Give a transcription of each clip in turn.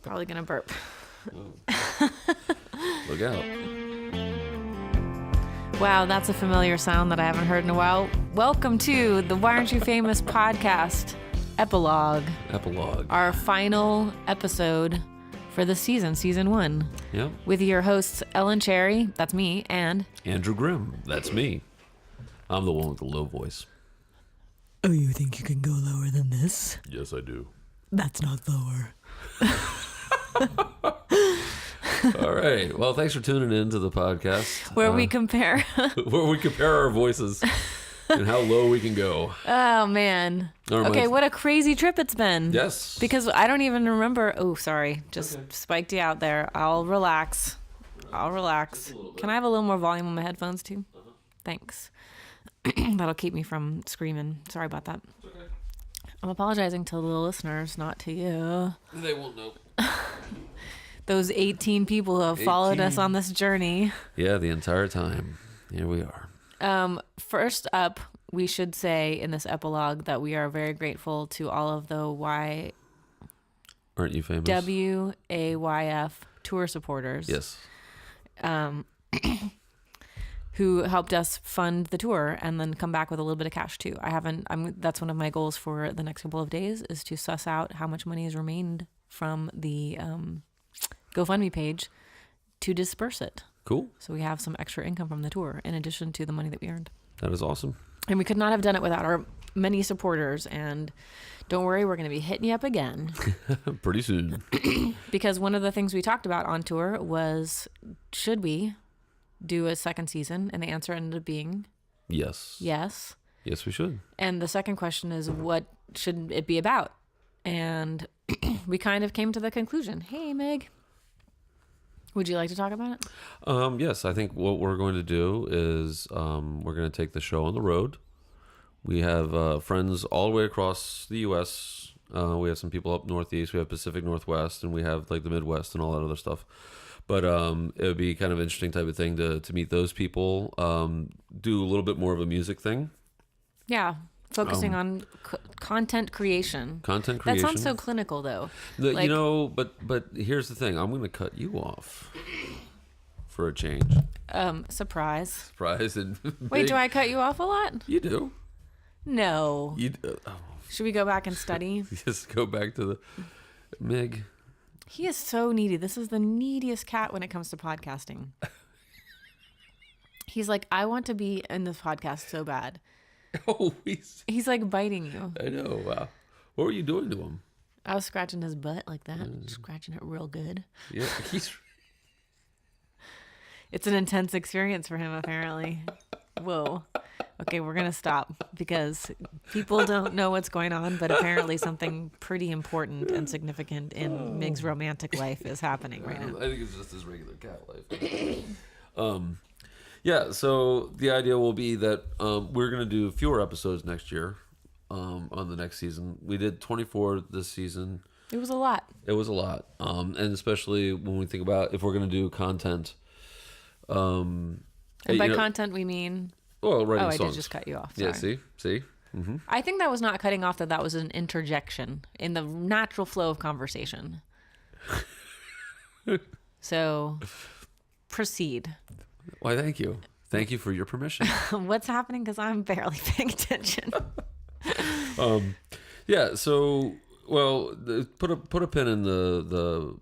Probably gonna burp. Look out. Wow, that's a familiar sound that I haven't heard in a while. Welcome to the Why Aren't You Famous podcast epilogue. Our final episode for the season 1. Yep. With your hosts, Ellen Cherry, that's me, and Andrew Grimm, that's me. I'm the one with the low voice. Oh, you think you can go lower than this? Yes, I do. That's not lower. All right. Well, thanks for tuning in to the podcast. Where we compare. Where we compare our voices and how low we can go. Oh, man. Okay, what a crazy trip it's been. Yes. Because I don't even remember. Oh, sorry. Just spiked you out there. I'll relax. Can I have a little more volume on my headphones, too? Uh-huh. Thanks. That'll keep me from screaming. Sorry about that. It's okay. I'm apologizing to the listeners, not to you. They won't know. Those 18 people who have followed us on this journey. Yeah, the entire time. Here we are. First up, we should say in this epilogue that we are very grateful to all of the Aren't You Famous? WAYF tour supporters. Yes. Who helped us fund the tour and then come back with a little bit of cash too. That's one of my goals for the next couple of days is to suss out how much money has remained from the GoFundMe page to disperse it. Cool. So we have some extra income from the tour in addition to the money that we earned. That is awesome. And we could not have done it without our many supporters. And don't worry, we're going to be hitting you up again. Pretty soon. Because one of the things we talked about on tour was, should we do a second season? And the answer ended up being yes. Yes, we should. And the second question is, what should it be about? And we kind of came to the conclusion. Hey, Meg, would you like to talk about it? Yes, I think what we're going to do is we're going to take the show on the road. We have friends all the way across the U.S. We have some people up Northeast. We have Pacific Northwest, and we have like the Midwest and all that other stuff. But it would be kind of interesting type of thing to meet those people. Do a little bit more of a music thing. Yeah, focusing on content creation. Content creation. That sounds so clinical, though. But here's the thing. I'm going to cut you off for a change. Surprise. Surprise. And wait, do I cut you off a lot? You do. No. You do. Oh. Should we go back and study? Just go back to the Meg. He is so needy. This is the neediest cat when it comes to podcasting. He's like, I want to be in this podcast so bad. Oh, he's like biting you. I know. Wow. What were you doing to him? I was scratching his butt like that, scratching it real good. Yeah, It's an intense experience for him, apparently. Whoa. Okay, we're going to stop because people don't know what's going on, but apparently something pretty important and significant in Mig's romantic life is happening right now. I think it's just his regular cat life. Yeah, so the idea will be that we're going to do fewer episodes next year on the next season. We did 24 this season. It was a lot. And especially when we think about if we're going to do content. And by content, we mean... Well, writing songs. I did just cut you off. Sorry. Yeah, see? Mm-hmm. I think that was not cutting off, that was an interjection in the natural flow of conversation. So, proceed. Why, thank you. Thank you for your permission. What's happening? Because I'm barely paying attention. Yeah, so, well, put a pin in the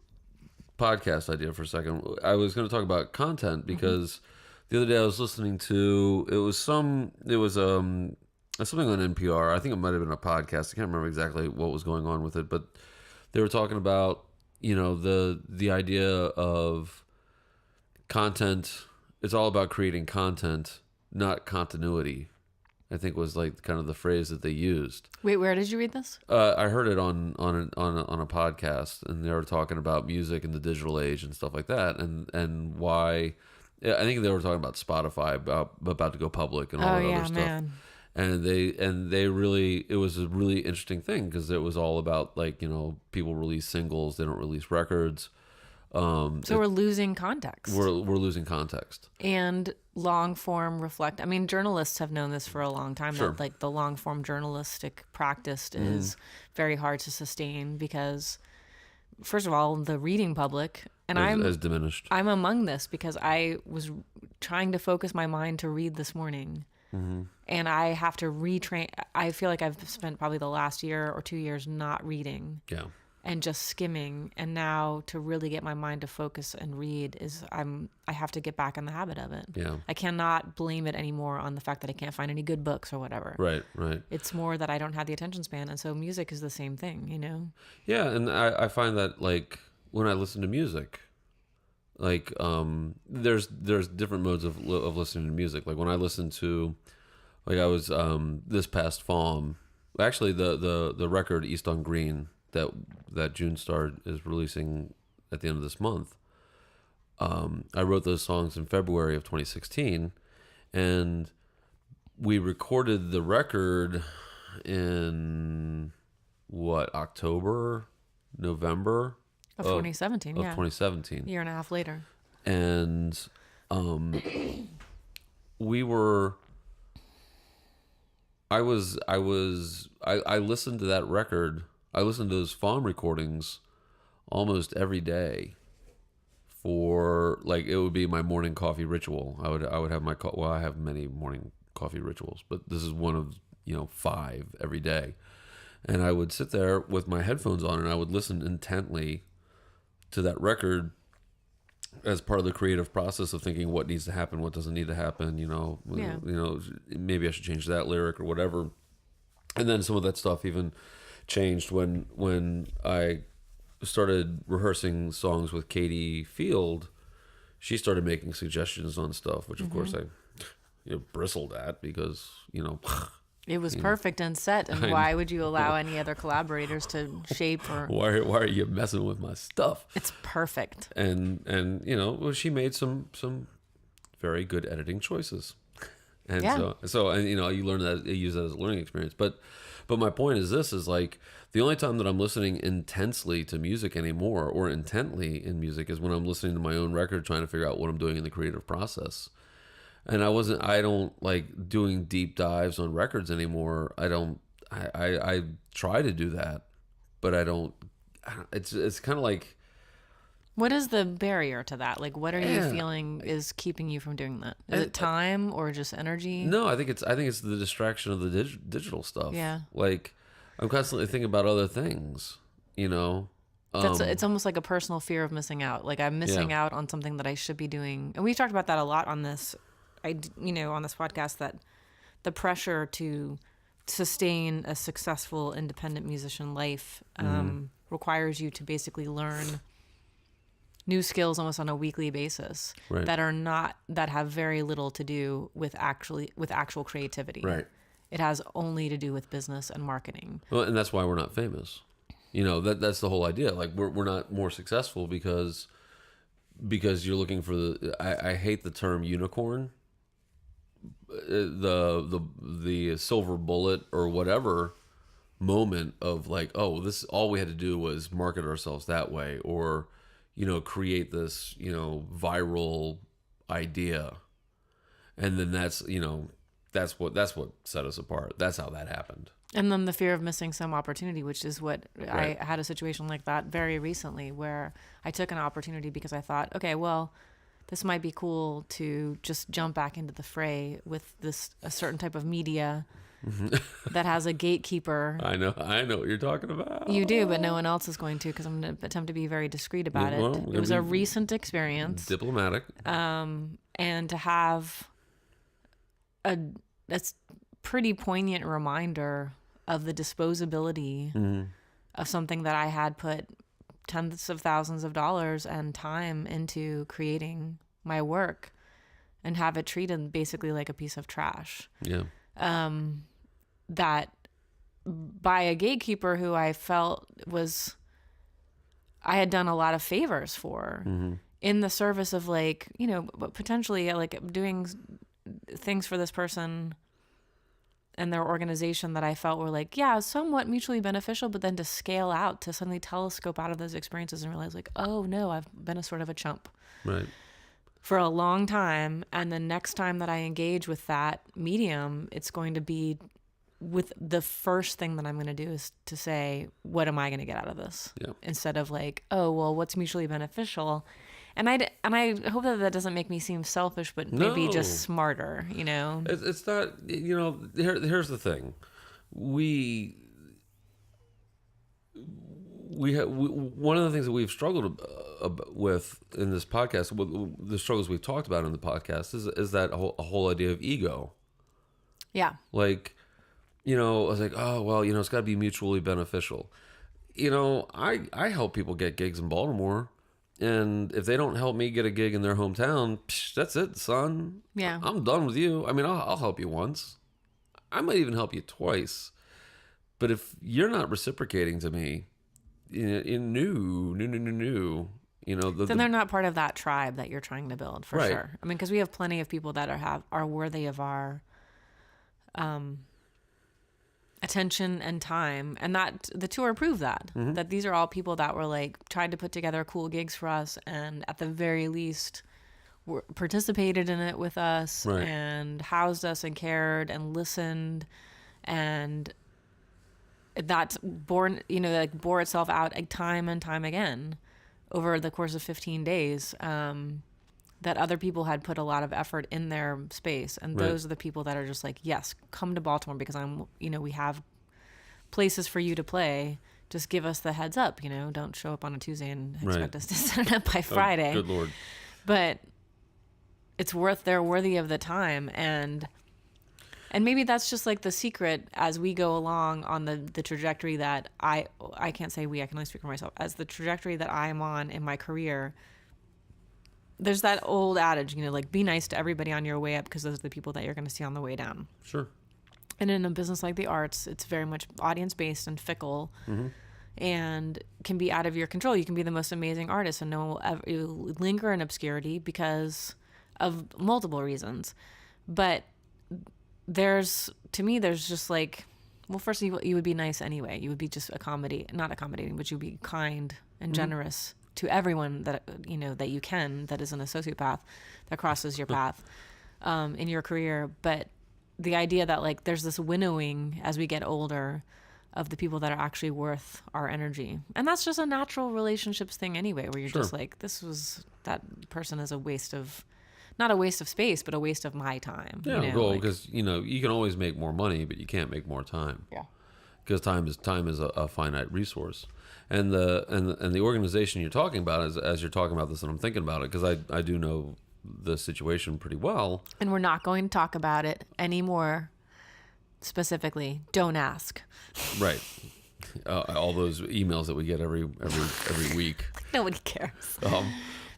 podcast idea for a second. I was going to talk about content because... The other day I was listening to something on NPR. I think it might have been a podcast. I can't remember exactly what was going on with it, but they were talking about, the idea of content. It's all about creating content, not continuity. I think was like kind of the phrase that they used. Wait, where did you read this? I heard it on a podcast, and they were talking about music in the digital age and stuff like that, and why. Yeah, I think they were talking about Spotify about to go public and all that other stuff. Man. And they really, it was a really interesting thing because it was all about people release singles, they don't release records. So we're losing context. We're losing context. And long form reflect. I mean, journalists have known this for a long time. Sure. That the long form journalistic practice is very hard to sustain because first of all, the reading public, and has diminished. I'm among this because I was trying to focus my mind to read this morning. And I have to retrain. I feel like I've spent probably the last year or 2 years not reading. Yeah. And just skimming. And now to really get my mind to focus and read I have to get back in the habit of it. Yeah. I cannot blame it anymore on the fact that I can't find any good books or whatever. Right. It's more that I don't have the attention span. And so music is the same thing, you know? Yeah. And I find that, like, when I listen to music, like, there's different modes of listening to music. Like when I listen to, like I was, this past fall, actually the record East on Green that June Star is releasing at the end of this month. I wrote those songs in February of 2016, and we recorded the record in November of 2017, of 2017. A year and a half later. And I listened to that record. I listened to those FOM recordings almost every day for, like, it would be my morning coffee ritual. I would have I have many morning coffee rituals, but this is one of, 5 every day. And I would sit there with my headphones on and I would listen intently to that record as part of the creative process of thinking what needs to happen, what doesn't need to happen, maybe I should change that lyric or whatever. And then some of that stuff even changed when I started rehearsing songs with Katie Field. She started making suggestions on stuff, which of course I bristled at because, it was perfect and set, and why would you allow any other collaborators to shape or... Why are you messing with my stuff? It's perfect. And she made some very good editing choices. And so you learn that, you use that as a learning experience. But my point is this, is like the only time that I'm listening intensely to music anymore, or intently in music, is when I'm listening to my own record, trying to figure out what I'm doing in the creative process. And I don't like doing deep dives on records anymore. I try to do that, but I don't, it's kind of like, what is the barrier to that? Like, what are you feeling is keeping you from doing that? Is it time or just energy? No, I think it's the distraction of the digital stuff. Yeah. Like, I'm constantly thinking about other things, It's almost like a personal fear of missing out. Like, I'm missing out on something that I should be doing. And we've talked about that a lot on this, on this podcast, that the pressure to sustain a successful independent musician life requires you to basically learn new skills almost on a weekly basis that have very little to do with actual creativity. Right. It has only to do with business and marketing. Well, and that's why we're not famous. That's the whole idea. Like, we're not more successful because you're looking for I hate the term unicorn, the silver bullet or whatever moment of like, oh, this, all we had to do was market ourselves that way, or create this, viral idea. And then that's what set us apart. That's how that happened. And then the fear of missing some opportunity, which is what I had a situation like that very recently, where I took an opportunity because I thought, okay, well, this might be cool to just jump back into the fray with a certain type of media that has a gatekeeper. I know what you're talking about. You do, but no one else is going to, because I'm going to attempt to be very discreet about it. It was a recent experience. Diplomatic. And to have a pretty poignant reminder of the disposability of something that I had put tens of thousands of dollars and time into creating my work, and have it treated basically like a piece of trash. Yeah. That by a gatekeeper who I felt I had done a lot of favors for in the service of, like, potentially like doing things for this person and their organization that I felt were like, somewhat mutually beneficial, but then to scale out, to suddenly telescope out of those experiences and realize, like, oh no, I've been a sort of a chump. Right. For a long time. And the next time that I engage with that medium, it's going to be with the first thing that I'm going to do is to say, what am I going to get out of this? Yeah. Instead of like, oh, well, what's mutually beneficial? And I hope that doesn't make me seem selfish, but maybe No. just smarter, you know? It's not, you know, here's the thing. One of the things that we've struggled with in this podcast, the struggles we've talked about in the podcast, is that whole idea of ego. Yeah. Like, you know, I was like, oh, well, you know, it's got to be mutually beneficial. You know, I help people get gigs in Baltimore, and if they don't help me get a gig in their hometown, that's it, son. Yeah. I'm done with you. I mean, I'll help you once. I might even help you twice. But if you're not reciprocating to me, new, you know, then they're not part of that tribe that you're trying to build, for Right. sure. I mean, because we have plenty of people that are worthy of our attention and time, and that the tour proved that that these are all people that were like tried to put together cool gigs for us, and at the very least participated in it with us, Right. and housed us and cared and listened, and that's bore itself out time and time again over the course of 15 days. That other people had put a lot of effort in their space, and Right. those are the people that are just like, yes, come to Baltimore because we have places for you to play. Just give us the heads up, don't show up on a Tuesday and expect Right. us to set it up by Friday. Oh, good Lord. But they're worthy of the time, and maybe that's just like the secret as we go along on the trajectory that I can't say we, I can only speak for myself, as the trajectory that I'm on in my career. There's that old adage, like be nice to everybody on your way up because those are the people that you're going to see on the way down. Sure. And in a business like the arts, it's very much audience-based and fickle, and can be out of your control. You can be the most amazing artist and you'll linger in obscurity because of multiple reasons. But there's just like, well, first you would be nice anyway. You would be just not accommodating, but you'd be kind and generous to everyone that you can, that isn't a sociopath that crosses your path in your career. But the idea that like there's this winnowing as we get older of the people that are actually worth our energy, and that's just a natural relationships thing anyway, where you're Sure. just like, that person is not a waste of space, but a waste of my time. Yeah, because you can always make more money, but you can't make more time. Yeah. Because time is a finite resource, and the organization you're talking about, as you're talking about this, and I'm thinking about it, because I do know the situation pretty well. And we're not going to talk about it anymore. Specifically, don't ask. Right. All those emails that we get every week. Nobody cares. But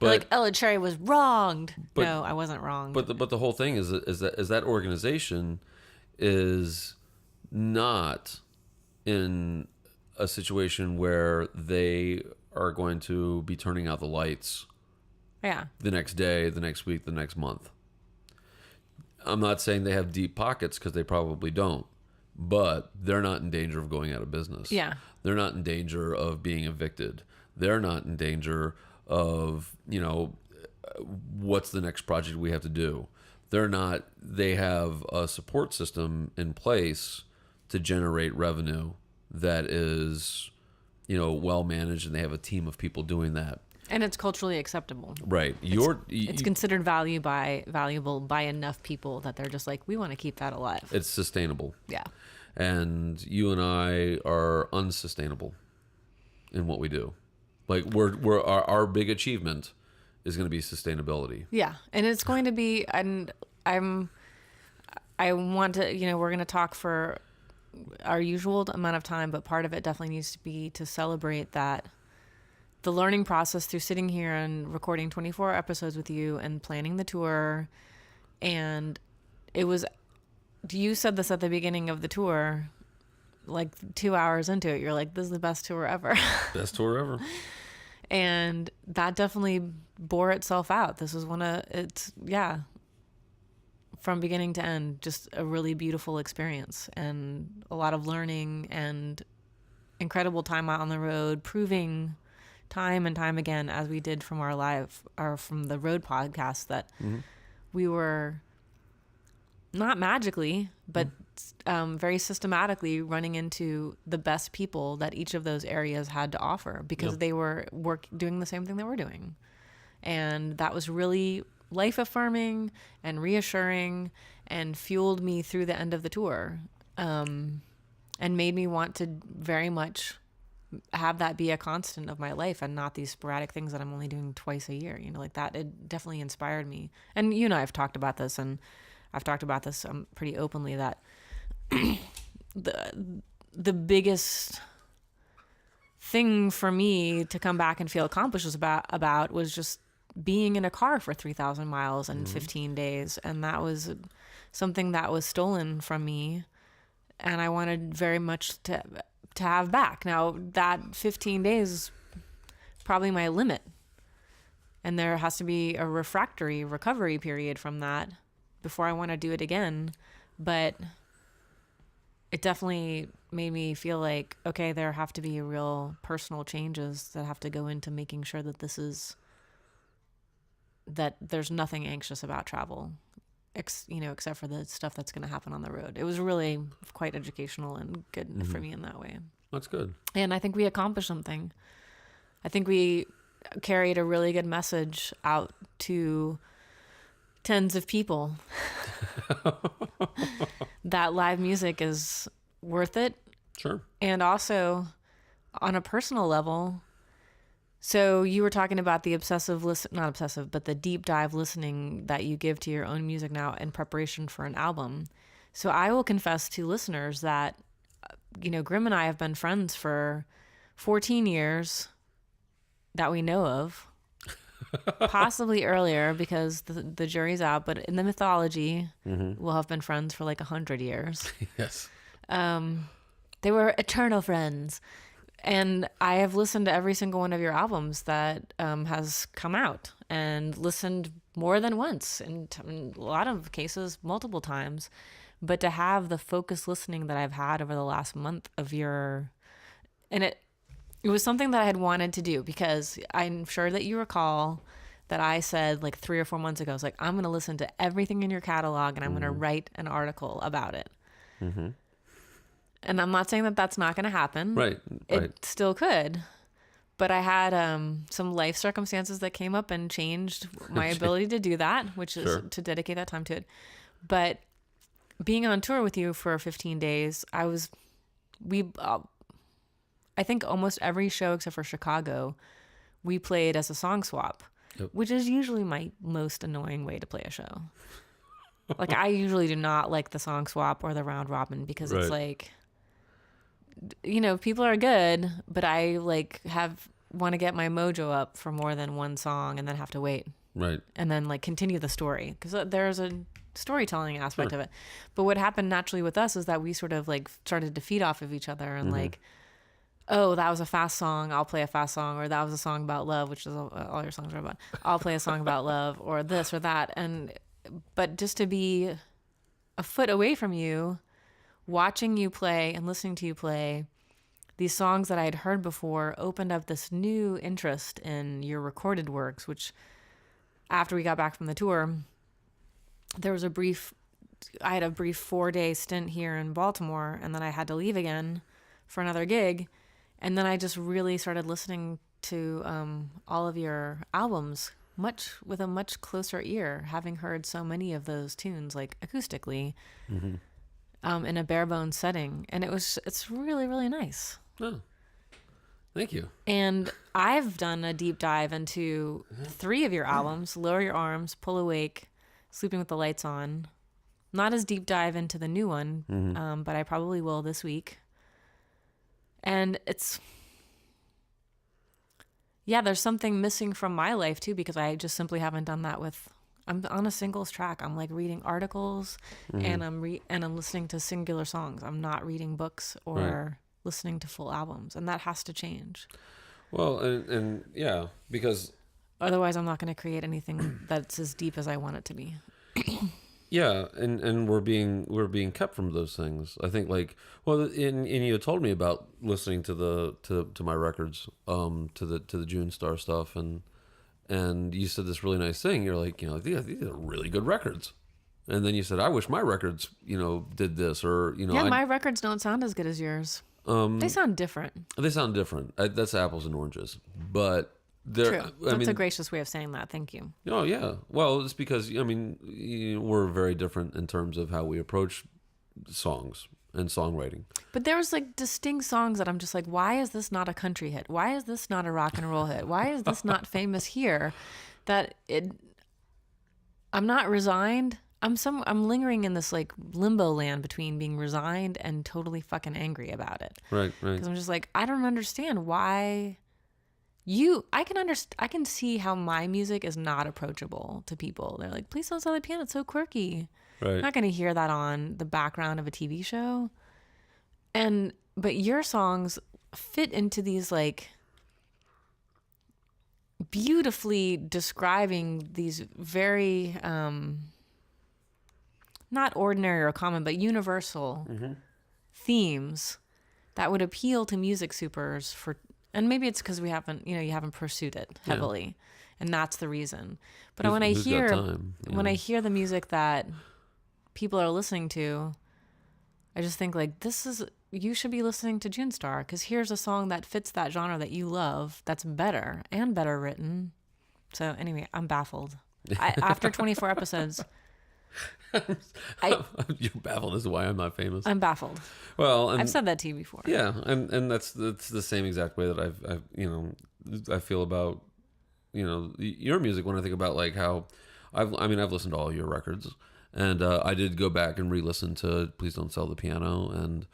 They're like, Ella Cherry was wronged. But- No, I wasn't wronged. But the whole thing is that organization is not in a situation where they are going to be turning out the lights yeah. the next day, the next week, the next month. I'm not saying they have deep pockets, because they probably don't, but they're not in danger of going out of business. Yeah. They're not in danger of being evicted. They're not in danger of, what's the next project we have to do. They have a support system in place to generate revenue that is, well managed, and they have a team of people doing that. And it's culturally acceptable. Right. It's considered valuable by enough people that they're just like, we want to keep that alive. It's sustainable. Yeah. And you and I are unsustainable in what we do. Like our big achievement is going to be sustainability. Yeah. And it's going to be, and I want to, we're going to talk for our usual amount of time, but part of it definitely needs to be to celebrate that the learning process through sitting here and recording 24 episodes with you and planning the tour. And you said this at the beginning of the tour, like 2 hours into it, you're like, this is the best tour ever. Best tour ever. And that definitely bore itself out. This was from beginning to end, just a really beautiful experience and a lot of learning and incredible time out on the road, proving time and time again, as we did from from the road podcast, that we were not magically, but very systematically running into the best people that each of those areas had to offer, because they were doing the same thing that we're doing. And that was really life affirming and reassuring, and fueled me through the end of the tour, and made me want to very much have that be a constant of my life, and not these sporadic things that I'm only doing twice a year, like that. It definitely inspired me. And I've talked about this, and I've talked about this pretty openly, that the biggest thing for me to come back and feel accomplished was just being in a car for 3,000 miles in 15 days. And that was something that was stolen from me, and I wanted very much to have back. Now, that 15 days is probably my limit, and there has to be a refractory recovery period from that before I want to do it again. But it definitely made me feel like, okay, there have to be real personal changes that have to go into making sure that that there's nothing anxious about travel, except for the stuff that's going to happen on the road. It was really quite educational and good for me in that way. That's good. And I think we accomplished something. I think we carried a really good message out to tens of people that live music is worth it. Sure. And also on a personal level. So you were talking about the not obsessive, but the deep dive listening that you give to your own music now in preparation for an album. So I will confess to listeners that, Grim and I have been friends for 14 years that we know of. Possibly earlier, because the jury's out, but in the mythology, we'll have been friends for like 100 years. Yes. They were eternal friends. And I have listened to every single one of your albums that has come out, and listened more than once, and in a lot of cases, multiple times. But to have the focused listening that I've had over the last month of and it was something that I had wanted to do, because I'm sure that you recall that I said like 3 or 4 months ago, I was like, I'm going to listen to everything in your catalog, and I'm going to write an article about it. Mm-hmm. And I'm not saying that that's not going to happen. Right. It still could. But I had some life circumstances that came up and changed my ability to do that, which is to dedicate that time to it. But being on tour with you for 15 days, I think almost every show except for Chicago, we played as a song swap, which is usually my most annoying way to play a show. Like, I usually do not like the song swap or the round robin, because it's like, people are good, but I want to get my mojo up for more than one song and then have to wait. Right. And then continue the story, because there's a storytelling aspect of it. But what happened naturally with us is that we sort of started to feed off of each other, and oh, that was a fast song, I'll play a fast song, or that was a song about love, which is all your songs are about. I'll play a song about love, or this or that. But just to be a foot away from you, watching you play and listening to you play these songs that I had heard before, opened up this new interest in your recorded works, which after we got back from the tour, I had a brief 4-day stint here in Baltimore, and then I had to leave again for another gig. And then I just really started listening to all of your albums with a much closer ear, having heard so many of those tunes acoustically in a bare bones setting. And it's really, really nice. Oh, thank you. And I've done a deep dive into 3 of your albums: Lower Your Arms, Pull Awake, Sleeping with the Lights On. Not as deep dive into the new one, but I probably will this week. And there's something missing from my life too, because I just simply haven't done that I'm on a singles track. I'm reading articles, and I'm listening to singular songs. I'm not reading books or listening to full albums, and that has to change. Well, and yeah, because otherwise I'm not going to create anything that's as deep as I want it to be. Yeah, and we're being kept from those things. I think and you had told me about listening to my records, to the June Star stuff, and you said this really nice thing. You're like, these are really good records, And then you said, I wish my records, did this, or, Yeah, my records don't sound as good as yours. They sound different. They sound different. That's apples and oranges. But True. That's a gracious way of saying that. Thank you. Oh, yeah. Well, it's because, we're very different in terms of how we approach songs and songwriting. But there was like distinct songs that I'm just like, why is this not a country hit? Why is this not a rock and roll hit? Why is this not famous here? I'm not resigned. I'm lingering in this like limbo land between being resigned and totally fucking angry about it. Right. Because I'm just like, I don't understand why I can see how my music is not approachable to people. They're like, please don't sell the piano. It's so quirky. Right. I'm not going to hear that on the background of a TV show. But your songs fit into these like beautifully describing these very, not ordinary or common, but universal themes that would appeal to music supers and maybe it's because you haven't pursued it heavily, and that's the reason. But when I hear the music that people are listening to, I just think like, you should be listening to June Star, because here's a song that fits that genre that you love, that's better written. So anyway, I'm baffled. After 24 episodes. You're baffled as to why I'm not famous. I'm baffled. Well, I've said that to you before. Yeah, and that's the same exact way that I feel about your music when I think about like how I've listened to all your records, and I did go back and re-listen to Please Don't Sell the Piano, and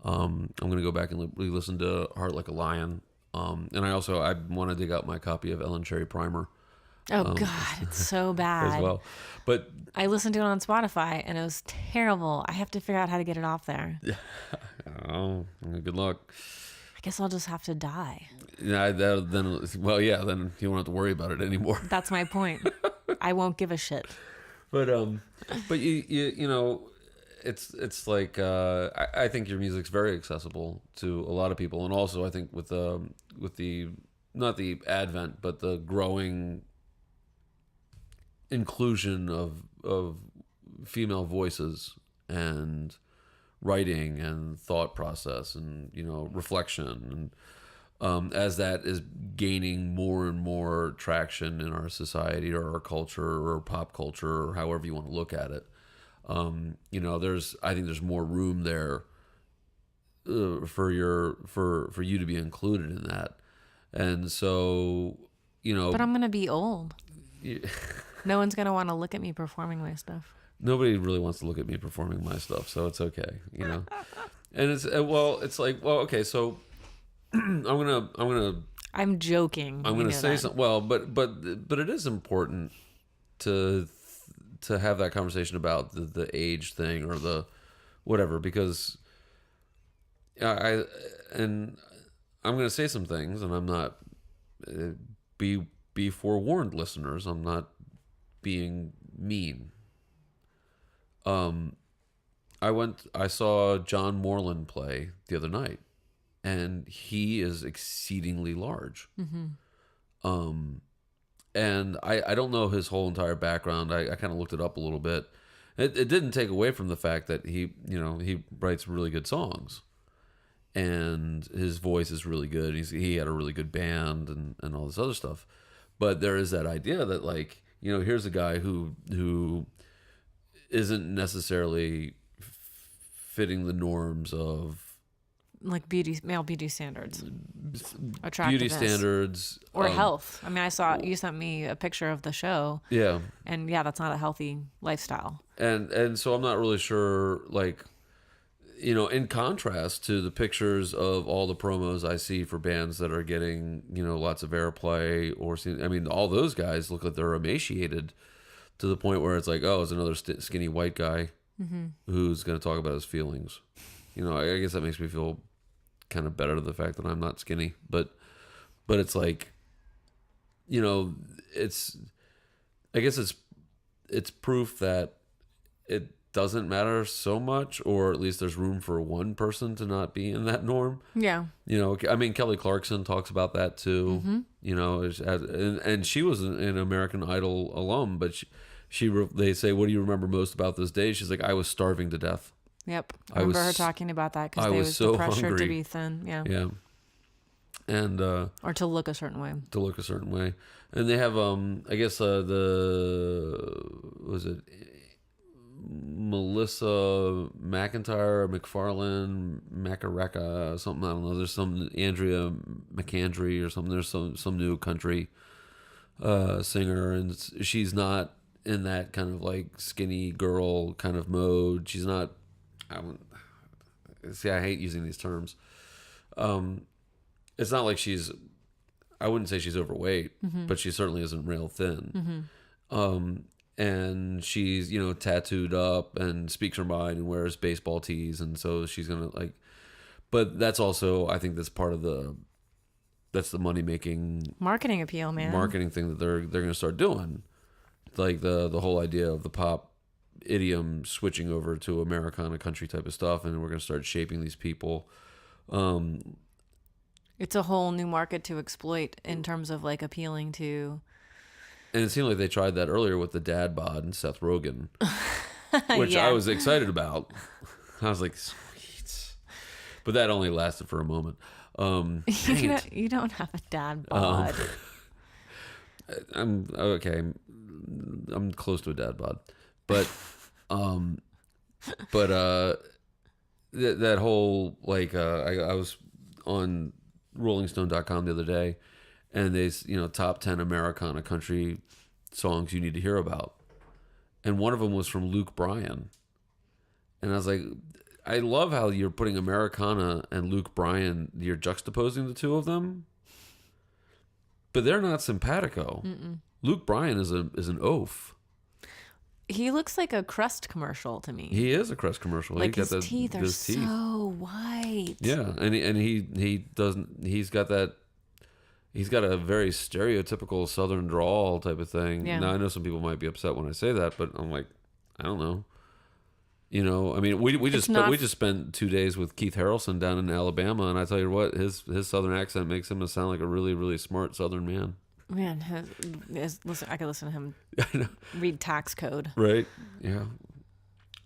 I'm gonna go back and re-listen to Heart Like a Lion, and I want to dig out my copy of Ellen Cherry Primer. Oh God, it's so bad. As well, but I listened to it on Spotify and it was terrible. I have to figure out how to get it off there. Yeah. Oh, good luck. I guess I'll just have to die. Yeah, then you won't have to worry about it anymore. That's my point. I won't give a shit. But it's like I think your music's very accessible to a lot of people, and also I think with the not the advent but the growing inclusion of female voices and writing and thought process and reflection, and as that is gaining more and more traction in our society or our culture or pop culture or however you want to look at it, I think there's more room there for you to be included in that. And so but I'm gonna be old. No one's gonna want to look at me performing my stuff. Nobody really wants to look at me performing my stuff, so it's okay, And it's okay. So I'm joking. I'm gonna say something. Well, but it is important to have that conversation about the age thing or the whatever, because I'm gonna say some things, and I'm not be forewarned, listeners. I'm not being mean. I saw John Moreland play the other night, and he is exceedingly large. Mm-hmm. And I don't know his whole entire background. I kind of looked it up a little bit. It didn't take away from the fact that he writes really good songs, and his voice is really good. He had a really good band and all this other stuff. But there is that idea that like, here's a guy who isn't necessarily fitting the norms of like male beauty standards, beauty standards, or health. I mean, I saw you sent me a picture of the show. Yeah, and that's not a healthy lifestyle. And so I'm not really sure, like, in contrast to the pictures of all the promos I see for bands that are getting lots of airplay, all those guys look like they're emaciated to the point where it's like, oh, it's another skinny white guy who's going to talk about his feelings. I guess that makes me feel kind of better, the fact that I'm not skinny, but it's like, I guess it's proof that it doesn't matter so much, or at least there's room for one person to not be in that norm. Yeah. Kelly Clarkson talks about that too. Mm-hmm. And she was an American Idol alum, but they say, "What do you remember most about this day?" She's like, "I was starving to death." Yep. I remember her talking about that because there was so the pressure hungry to be thin. Yeah. Yeah. And or to look a certain way. And they have I guess was it Melissa McIntyre, McFarlane, Macareka, something, I don't know. There's some Andrea McAndry or something. There's some new country singer, and she's not in that kind of like skinny girl kind of mode. She's not. I hate using these terms. It's not like she's. I wouldn't say she's overweight, but she certainly isn't real thin. And she's, tattooed up and speaks her mind and wears baseball tees, and so she's gonna like. But that's also, I think, that's part of that's the money making marketing appeal, man. Marketing thing that they're gonna start doing, like the whole idea of the pop idiom switching over to Americana country type of stuff, and we're gonna start shaping these people. It's a whole new market to exploit in terms of like appealing to. And it seemed like they tried that earlier with the dad bod and Seth Rogen, which I was excited about. I was like, sweet. But that only lasted for a moment. You don't have a dad bod. I'm okay. I'm close to a dad bod. But that whole, like, I was on rollingstone.com the other day, and they, top 10 Americana country songs you need to hear about. And one of them was from Luke Bryan. And I was like, I love how you're putting Americana and Luke Bryan, you're juxtaposing the two of them. But they're not simpatico. Mm-mm. Luke Bryan is an oaf. He looks like a Crust commercial to me. He is a Crust commercial. Like his teeth are so white. Yeah, and he doesn't. He's got a very stereotypical Southern drawl type of thing. Yeah. Now I know some people might be upset when I say that, but I'm like, I don't know. I mean, we just spent 2 days with Keith Harrelson down in Alabama, and I tell you what, his Southern accent makes him sound like a really, really smart Southern man. Man, listen, I could listen to him read tax code. Right? Yeah.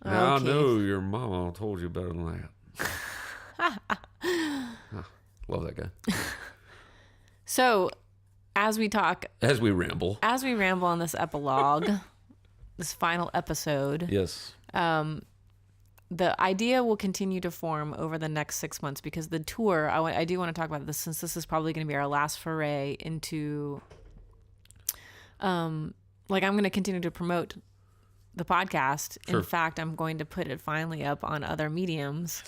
Now I know your mama told you better than that. Love that guy. So, as we ramble on this epilogue, this final episode. Yes. The idea will continue to form over the next 6 months, because the tour, I do want to talk about this, since this is probably going to be our last foray into, I'm going to continue to promote the podcast. Sure. In fact, I'm going to put it finally up on other mediums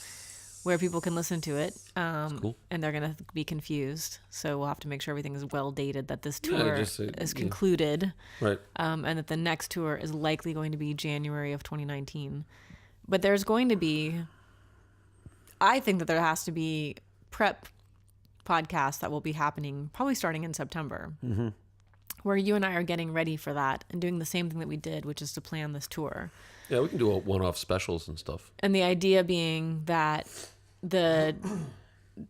where people can listen to it. Cool. And they're going to be confused. So we'll have to make sure everything is well dated, that this tour is concluded. Right. And that the next tour is likely going to be January of 2019. But there's going to be, I think that there has to be prep podcasts that will be happening probably starting in September, where you and I are getting ready for that and doing the same thing that we did, which is to plan this tour. Yeah, we can do one-off specials and stuff. And the idea being that the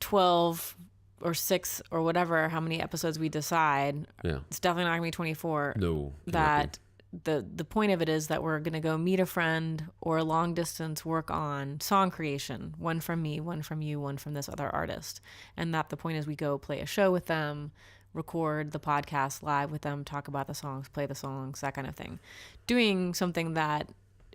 12 or 6 or whatever, how many episodes we decide, it's definitely not going to be 24. No. That the point of it is that we're going to go meet a friend or long distance work on song creation, one from me, one from you, one from this other artist. And that the point is we go play a show with them, record the podcast live with them, talk about the songs, play the songs, that kind of thing. Doing something that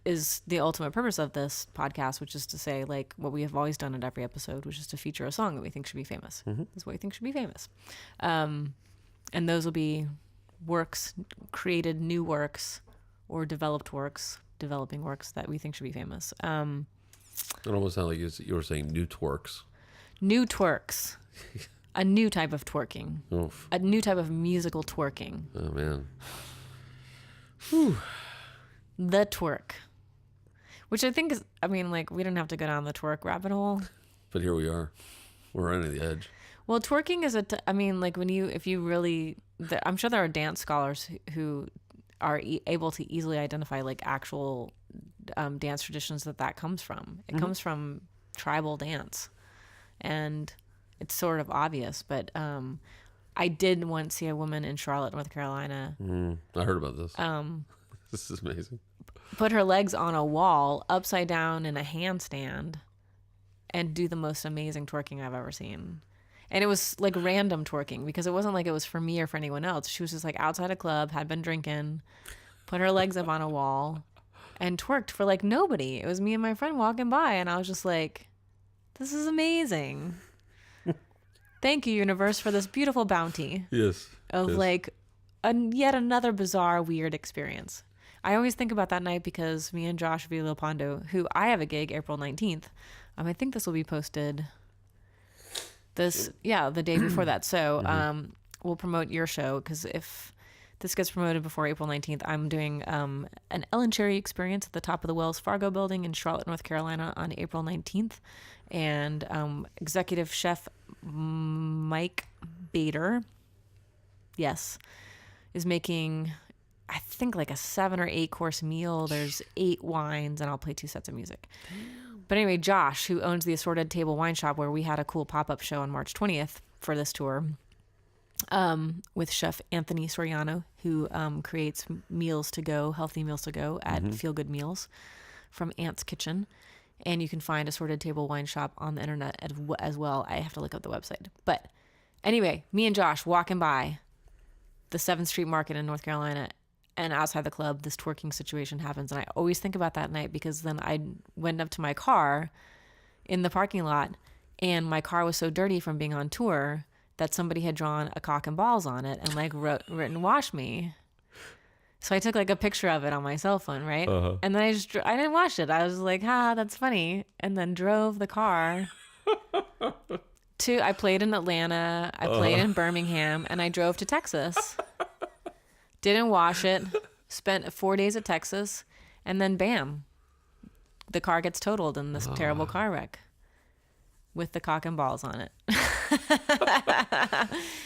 is the ultimate purpose of this podcast, which is to say, like, what we have always done at every episode, which is to feature a song that we think should be famous. This is what we think should be famous. And those will be works, created new works or developing works that we think should be famous. It almost sounded like you were saying new twerks. New twerks. A new type of twerking. Oof. A new type of musical twerking. Oh, man. Whew. The twerk. Which I think is, we don't have to go down the twerk rabbit hole. But here we are. We're right at the edge. Well, twerking is I'm sure there are dance scholars who are able to easily identify like actual dance traditions that comes from. It comes from tribal dance, and it's sort of obvious. But I did once see a woman in Charlotte, North Carolina. I heard about this. This is amazing. Put her legs on a wall, upside down in a handstand, and do the most amazing twerking I've ever seen. And it was like random twerking because it wasn't like it was for me or for anyone else. She was just like outside a club, had been drinking, put her legs up on a wall, and twerked for like nobody. It was me and my friend walking by, and I was just like, this is amazing. Thank you, universe, for this beautiful bounty. Yes. Of like yet another bizarre, weird experience. I always think about that night because me and Josh Villalpando, who I have a gig April 19th. I think this will be posted the day before that. So we'll promote your show because if this gets promoted before April 19th, I'm doing an Ellen Cherry experience at the top of the Wells Fargo building in Charlotte, North Carolina on April 19th. And executive chef Mike Bader, yes, is making, I think, like a 7 or 8 course meal. There's 8 wines, and I'll play 2 sets of music. But anyway, Josh, who owns the Assorted Table Wine Shop, where we had a cool pop-up show on March 20th for this tour, with chef Anthony Soriano, who creates meals to go, healthy meals to go at Feel Good Meals from Ant's Kitchen. And you can find Assorted Table Wine Shop on the internet as well. I have to look up the website. But anyway, me and Josh walking by the 7th Street Market in North Carolina, and outside the club, this twerking situation happens. And I always think about that night because then I went up to my car in the parking lot, and my car was so dirty from being on tour that somebody had drawn a cock and balls on it and like written "wash me." So I took like a picture of it on my cell phone, right? And then I didn't wash it. I was like, that's funny. And then drove the car I played in Atlanta, I played in Birmingham, and I drove to Texas. Didn't wash it, spent 4 days at Texas, and then bam, the car gets totaled in this terrible car wreck with the cock and balls on it.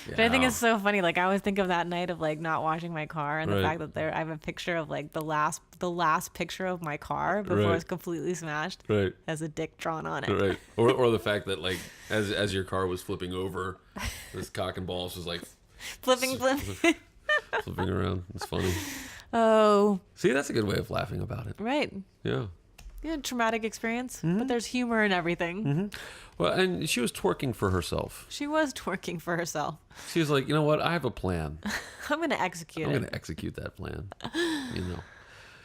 But I think it's so funny. Like I always think of that night of like not washing my car, and the fact that I have a picture of like the last picture of my car before it's completely smashed, has a dick drawn on it, or the fact that like as your car was flipping over, this cock and balls was like flipping around. It's funny. Oh, see, that's a good way of laughing about it, right? Yeah. Yeah, traumatic experience, but there's humor in everything. Well, and she was twerking for herself. She was twerking for herself. She was like, you know what? I have a plan. I'm going to execute I'm going to execute that plan. You know.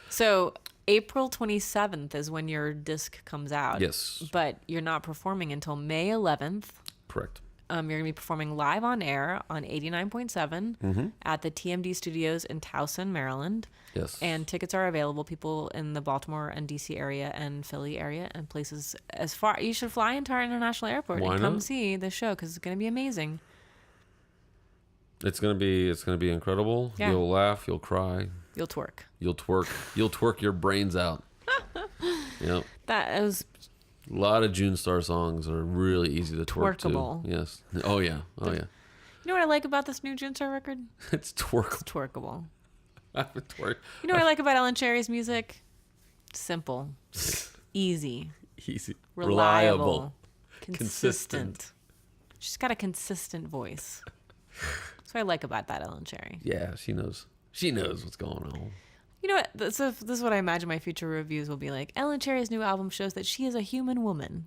So April 27th is when your disc comes out. Yes. But you're not performing until May 11th. Correct. You're going to be performing live on air on 89.7 at the TMD Studios in Towson, Maryland. Yes. And tickets are available. People in the Baltimore and DC area and Philly area and places as far. You should fly into our international airport and come see the show because it's going to be amazing. It's going to be incredible. Yeah. You'll laugh. You'll cry. You'll twerk. You'll twerk. You'll twerk your brains out. Yep. That was. A lot of June Star songs are really easy to twerk Twerkable. to. Yes. Oh yeah. Oh yeah. You know what I like about this new June Star record? It's twerkable. It's twerkable. Twerk. You know what I like about Ellen Cherry's music? Simple, easy, reliable, consistent. She's got a consistent voice. That's what I like about that Ellen Cherry. Yeah, she knows. She knows what's going on. You know what? This is what I imagine my future reviews will be like. Ellen Cherry's new album shows that she is a human woman.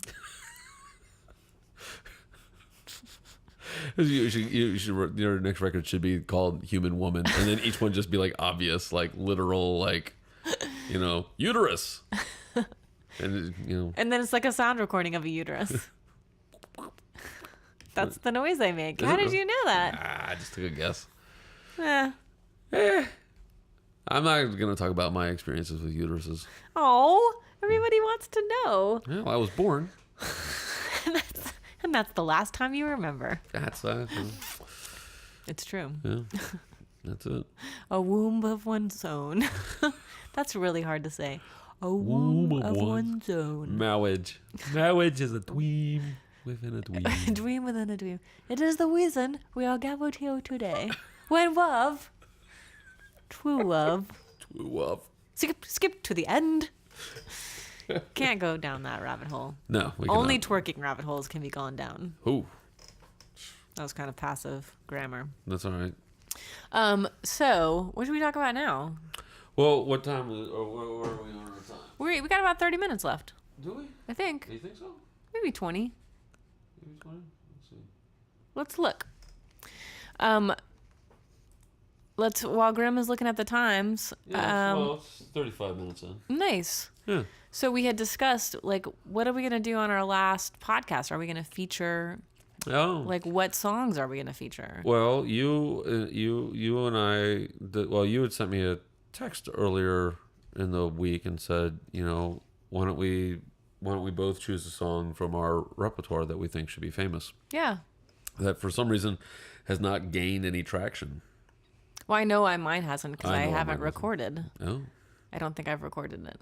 Your next record should be called Human Woman, and then each one just be like obvious, like literal, like, you know, uterus. And you know. And then it's like a sound recording of a uterus. That's the noise I make. How did you know that? I just took a guess. Eh. I'm not going to talk about my experiences with uteruses. Oh, everybody wants to know. Well, I was born. And that's the last time you remember. That's It's true. Yeah, that's it. A womb of one's own. That's really hard to say. A womb of one's own. Marriage. Marriage is a dweeb within a dweeb. A dream within a dream. It is the reason we are gathered here today. When love, true love, skip to the end. Can't go down that rabbit hole. No, we only cannot. twerking rabbit holes can be gone down. Ooh, that was kind of passive grammar. that's all right. So what should we talk about now? Well, what time is? Or where are we on our time? We got about 30 minutes left. Do we? I think. Do you think so? Maybe 20. Maybe 20. Let's see. Let's look. While Grim is looking at the times. Yeah, well, it's 35 minutes in. Nice. Yeah. So we had discussed, like, what are we going to do on our last podcast? Are we going to feature, Oh. like, what songs are we going to feature? Well, you and I you had sent me a text earlier in the week and said, why don't we both choose a song from our repertoire that we think should be famous? Yeah. That for some reason has not gained any traction. Well, I know mine hasn't because I know haven't mine recorded. Oh. I don't think I've recorded it.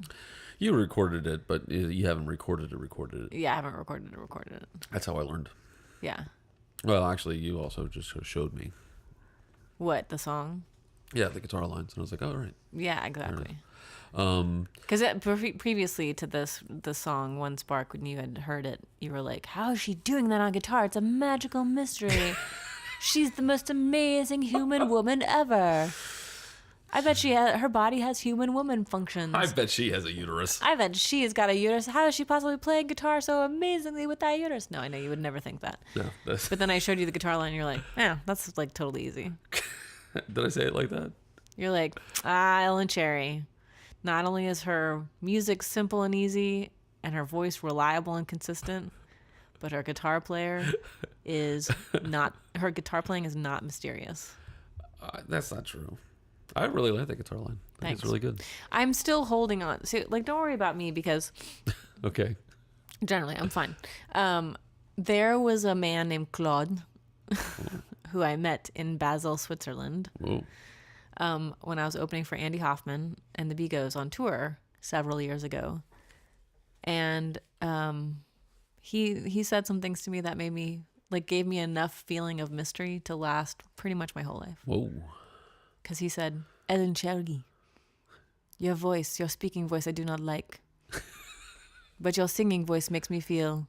You recorded it, but you haven't recorded it. Yeah, I haven't recorded it. That's how I learned. Yeah. Well, actually, you also just showed me. What, the song? Yeah, the guitar lines. And I was like, oh, right. Yeah, exactly. Because previously to this song, One Spark, when you had heard it, you were like, how is she doing that on guitar? It's a magical mystery. She's the most amazing human woman ever. I bet her body has human woman functions. I bet she has a uterus. I bet she has got a uterus. How does she possibly play guitar so amazingly with that uterus? No, I know you would never think that. No. But then I showed you the guitar line and you're like, yeah, that's like totally easy. Did I say it like that? You're like, Ellen Cherry. Not only is her music simple and easy and her voice reliable and consistent, but her guitar playing is not mysterious. That's not true. I really like that guitar line. I think it's really good. I'm still holding on. So, like, don't worry about me because okay. Generally, I'm fine. There was a man named Claude who I met in Basel, Switzerland. Whoa. When I was opening for Andy Hoffman and the Beagles on tour several years ago. And he said some things to me that made me, like, gave me enough feeling of mystery to last pretty much my whole life. Whoa. Because he said, Ellen Cherry, your speaking voice I do not like. But your singing voice makes me feel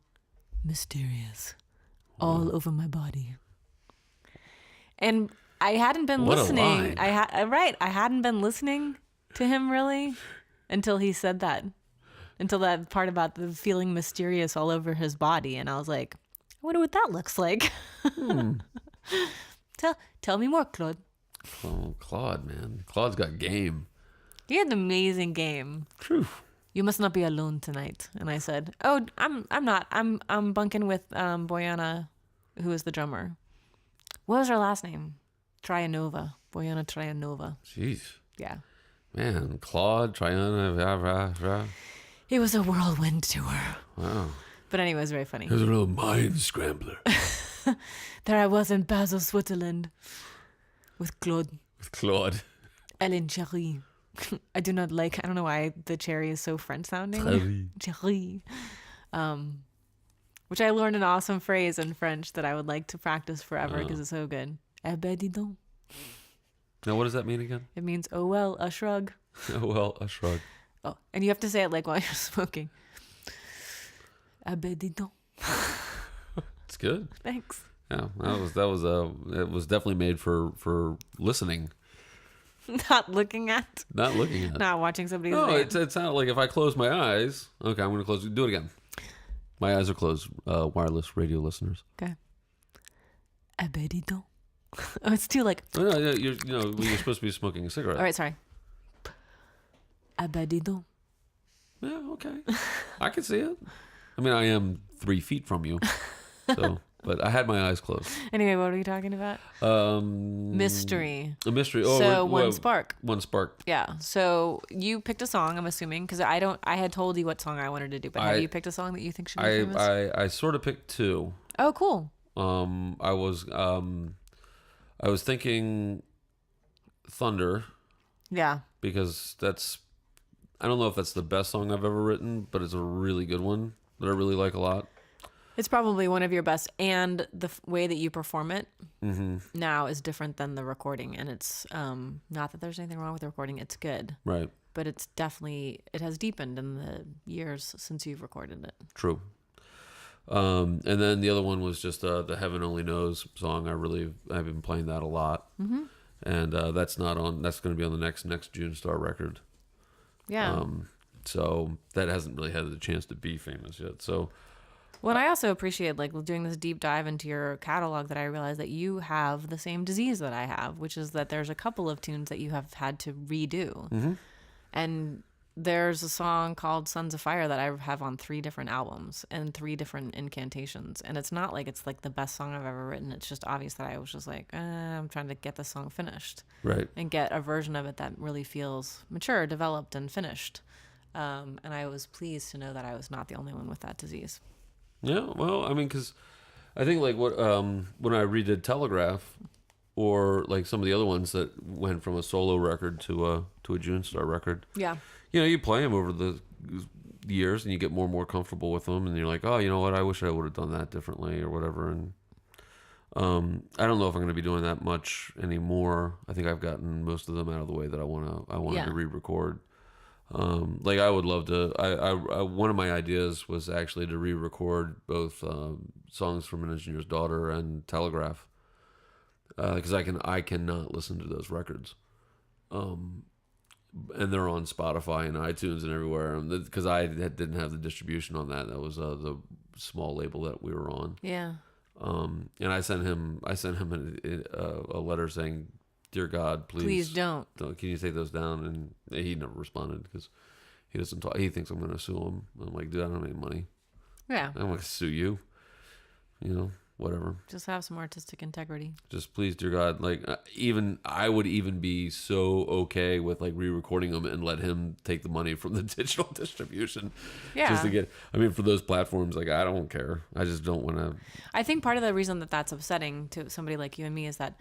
mysterious all over my body. And I hadn't been listening. I hadn't been listening to him really until he said that. Until that part about the feeling mysterious all over his body. And I was like, I wonder what that looks like. Tell me more, Claude. Oh, Claude, man. Claude's got game. He had an amazing game. True. You must not be alone tonight. And I said, oh, I'm not. I'm bunking with Boyana, who is the drummer. What was her last name? Trianova. Boyana Trianova. Jeez. Yeah. Man, Claude, Trianova. It was a whirlwind tour. Wow. But anyway, it was very funny. It was a real mind scrambler. There I was in Basel, Switzerland. With Claude. Ellen Cherry. I don't know why the cherry is so French sounding. Cherry. Which I learned an awesome phrase in French that I would like to practice forever because it's so good. Eh ben, dis donc. Now, what does that mean again? It means, oh well, a shrug. Oh well, a shrug. Oh, and you have to say it like while you're smoking. Eh ben, dis donc. It's good. Thanks. Yeah, it was definitely made for listening. Not looking at. Not watching somebody's No, name. it's not like if I close my eyes. Okay, I'm going to close. Do it again. My eyes are closed, wireless radio listeners. Okay. Eh ben, dis donc. Oh, it's too like. Oh, no, you're supposed to be smoking a cigarette. All right, sorry. Eh ben, dis donc. Yeah, okay. I can see it. I mean, I am 3 feet from you, so. But I had my eyes closed. Anyway, what are we talking about? Mystery. A mystery. Oh, so One Spark. One Spark. Yeah. So you picked a song, I'm assuming, because I had told you what song I wanted to do, but have you picked a song that you think should be famous? I sort of picked 2. Oh, cool. I was thinking Thunder. Yeah. Because I don't know if that's the best song I've ever written, but it's a really good one that I really like a lot. It's probably one of your best, and the way that you perform it now is different than the recording. And it's not that there's anything wrong with the recording; it's good, right? But it has deepened in the years since you've recorded it. True. And then the other one was just the Heaven Only Knows song. I've been playing that a lot, and that's not on. That's going to be on the next June Star record. Yeah. So that hasn't really had the chance to be famous yet. So. Well, I also appreciate like doing this deep dive into your catalog that I realized that you have the same disease that I have, which is that there's a couple of tunes that you have had to redo. Mm-hmm. And there's a song called Sons of Fire that I have on 3 different albums and 3 different incantations. And it's not like it's like the best song I've ever written. It's just obvious that I was just like, I'm trying to get this song finished. Right. And get a version of it that really feels mature, developed, and finished. And I was pleased to know that I was not the only one with that disease. Yeah, well, I mean, because I think like what when I redid Telegraph, or like some of the other ones that went from a solo record to a June Star record. Yeah. You know, you play them over the years, and you get more and more comfortable with them, and you're like, oh, you know what? I wish I would have done that differently, or whatever. And I don't know if I'm going to be doing that much anymore. I think I've gotten most of them out of the way that I wanted to re-record. Like I would love to. I one of my ideas was actually to re-record both songs from An Engineer's Daughter and Telegraph, because I cannot listen to those records, and they're on Spotify and iTunes and everywhere. Because I didn't have the distribution on that. That was the small label that we were on. Yeah. And I sent him a letter saying, "Dear God, please don't. Can you take those down?" And he never responded because he doesn't talk. He thinks I'm going to sue him. I'm like, dude, I don't have any money. Yeah. I'm going to sue you. You know, whatever. Just have some artistic integrity. Just please, dear God, like I would even be so okay with like re-recording them and let him take the money from the digital distribution. Yeah. Just to get, I mean, for those platforms, like I don't care. I just don't want to. I think part of the reason that that's upsetting to somebody like you and me is that,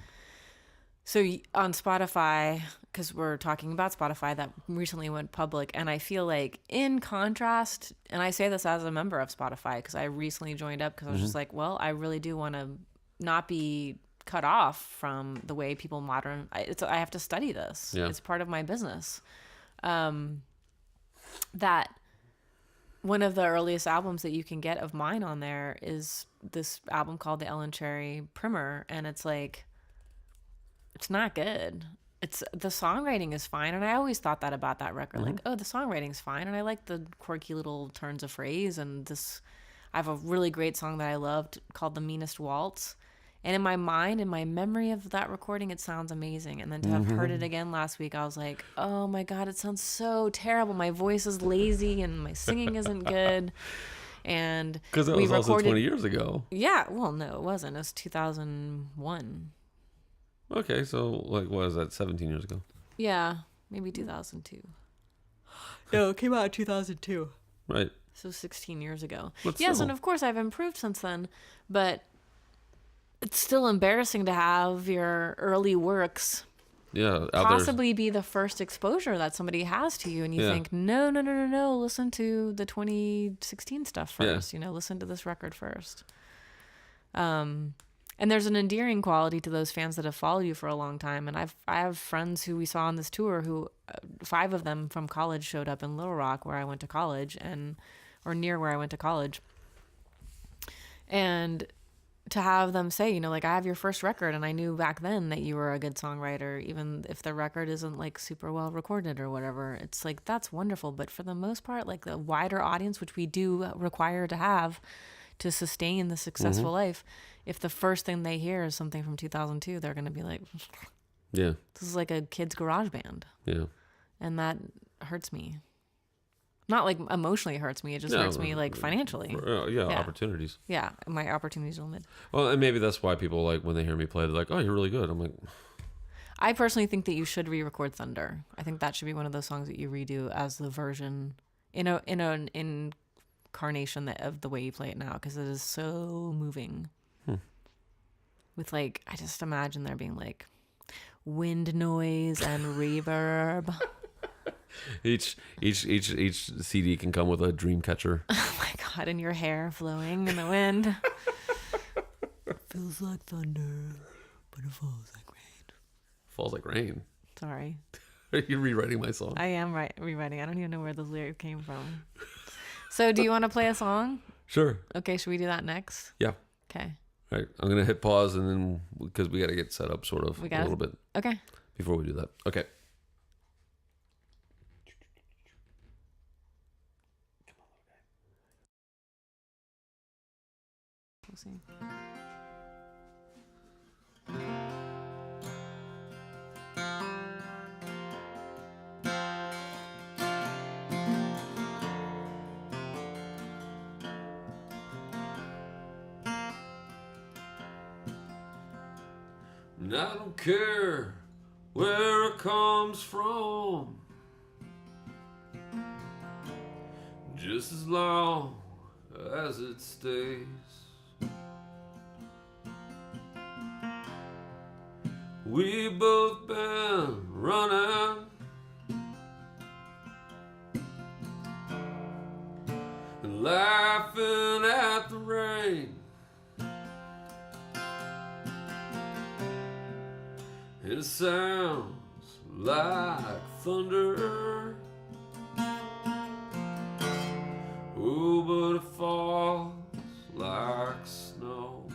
so on Spotify, because we're talking about Spotify that recently went public, and I feel like in contrast, and I say this as a member of Spotify because I recently joined up because I was just like, well, I really do want to not be cut off from the way people I have to study this. Yeah. It's part of my business. That one of the earliest albums that you can get of mine on there is this album called the Ellen Cherry Primer, and it's like, it's not good. It's the songwriting is fine, and I always thought that about that record. Like, oh, the songwriting's fine, and I like the quirky little turns of phrase. And this, I have a really great song that I loved called "The Meanest Waltz," and in my mind, in my memory of that recording, it sounds amazing. And then to have heard it again last week, I was like, oh my God, it sounds so terrible. My voice is lazy, and my singing isn't good. And because that was also 20 years ago. Yeah, well, no, it wasn't. It was 2001. Okay, so like, what is that? 17 years ago? Yeah, maybe 2002. No, it came out in 2002. Right. So 16 years ago. But yes, still. and of course I've improved since then, but it's still embarrassing to have your early works possibly be the first exposure that somebody has to you, and you think, no, listen to the 2016 stuff first. You know, listen to this record first. And there's an endearing quality to those fans that have followed you for a long time. And I have friends who we saw on this tour who 5 of them from college showed up in Little Rock, where I went to college, or near where I went to college. And to have them say, you know, like, I have your first record, and I knew back then that you were a good songwriter, even if the record isn't like super well recorded or whatever. It's like, that's wonderful. But for the most part, like the wider audience, which we do require to have to sustain the successful life, if the first thing they hear is something from 2002, they're going to be like, yeah, this is like a kid's garage band. Yeah. And that hurts me. Not like emotionally hurts me. It just hurts me like financially. Opportunities. Yeah. My opportunities are limited. Well, and maybe that's why people, like, when they hear me play, they're like, oh, you're really good. I'm like, I personally think that you should re-record Thunder. I think that should be one of those songs that you redo as the version in an incarnation of the way you play it now, because it is so moving. With like, I just imagine there being like wind noise and reverb. Each CD can come with a dream catcher. Oh my God, and your hair flowing in the wind. Feels like thunder, but it falls like rain. Falls like rain. Sorry. Are you rewriting my song? I am rewriting. I don't even know where those lyrics came from. So do you want to play a song? Sure. Okay, should we do that next? Yeah. Okay. All right, I'm gonna hit pause and then because we got to get set up sort of a little bit. Okay. Before we do that, okay. We'll see. And I don't care where it comes from, just as long as it stays. We both been running and laughing at the rain, and it sounds like thunder. Oh, but it falls like snow.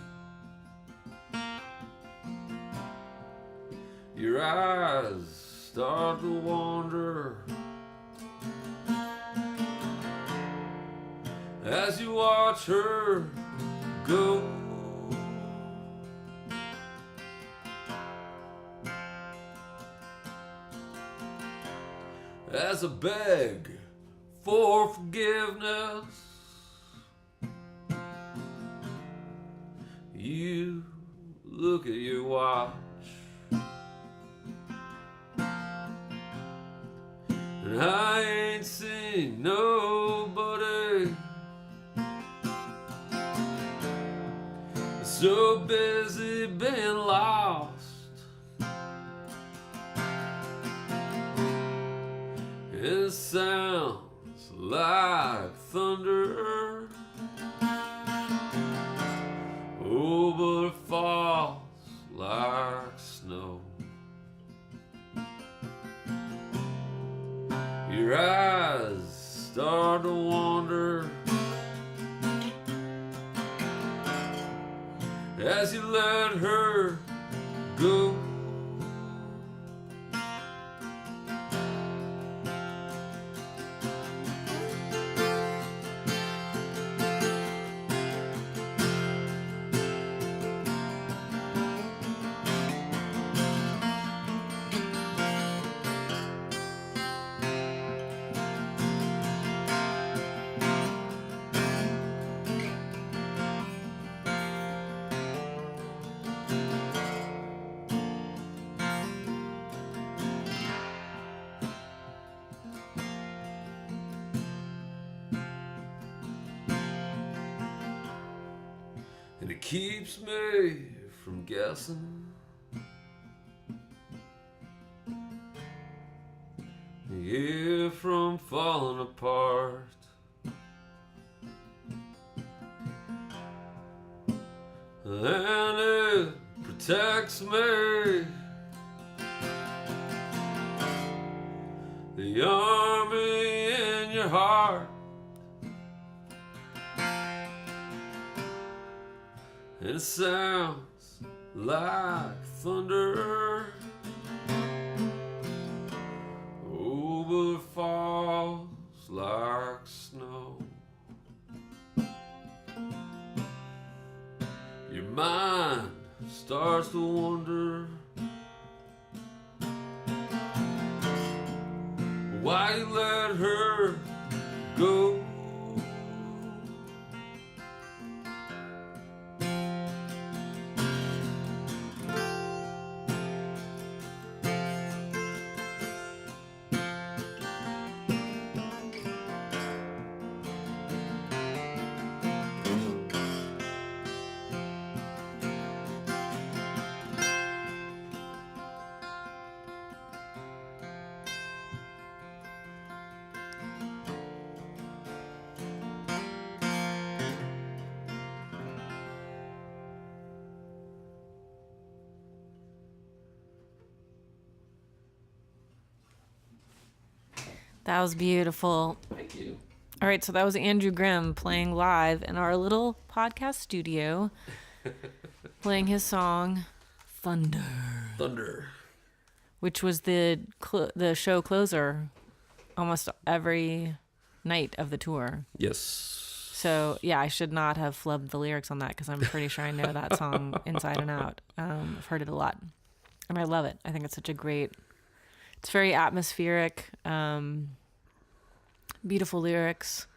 Your eyes start to wander as you watch her go. As I beg for forgiveness, you look at your watch, and I ain't seen nobody so busy being lost. It sounds like thunder. Oh, but it falls like snow. Your eyes start to wander as you let her go. And it keeps me from guessing. Yeah, from falling apart. And it protects me. The army in your heart. And it sounds like thunder. Oh, but it falls like snow. Your mind starts to wonder why you let her go. That was beautiful. Thank you. All right, so that was Andrew Grimm playing live in our little podcast studio playing his song Thunder, which was the show closer almost every night of the tour. Yes. So yeah, I should not have flubbed the lyrics on that because I'm pretty sure I know that song inside and out. I've heard it a lot, and I love it. I think it's such a great. It's very atmospheric, beautiful lyrics.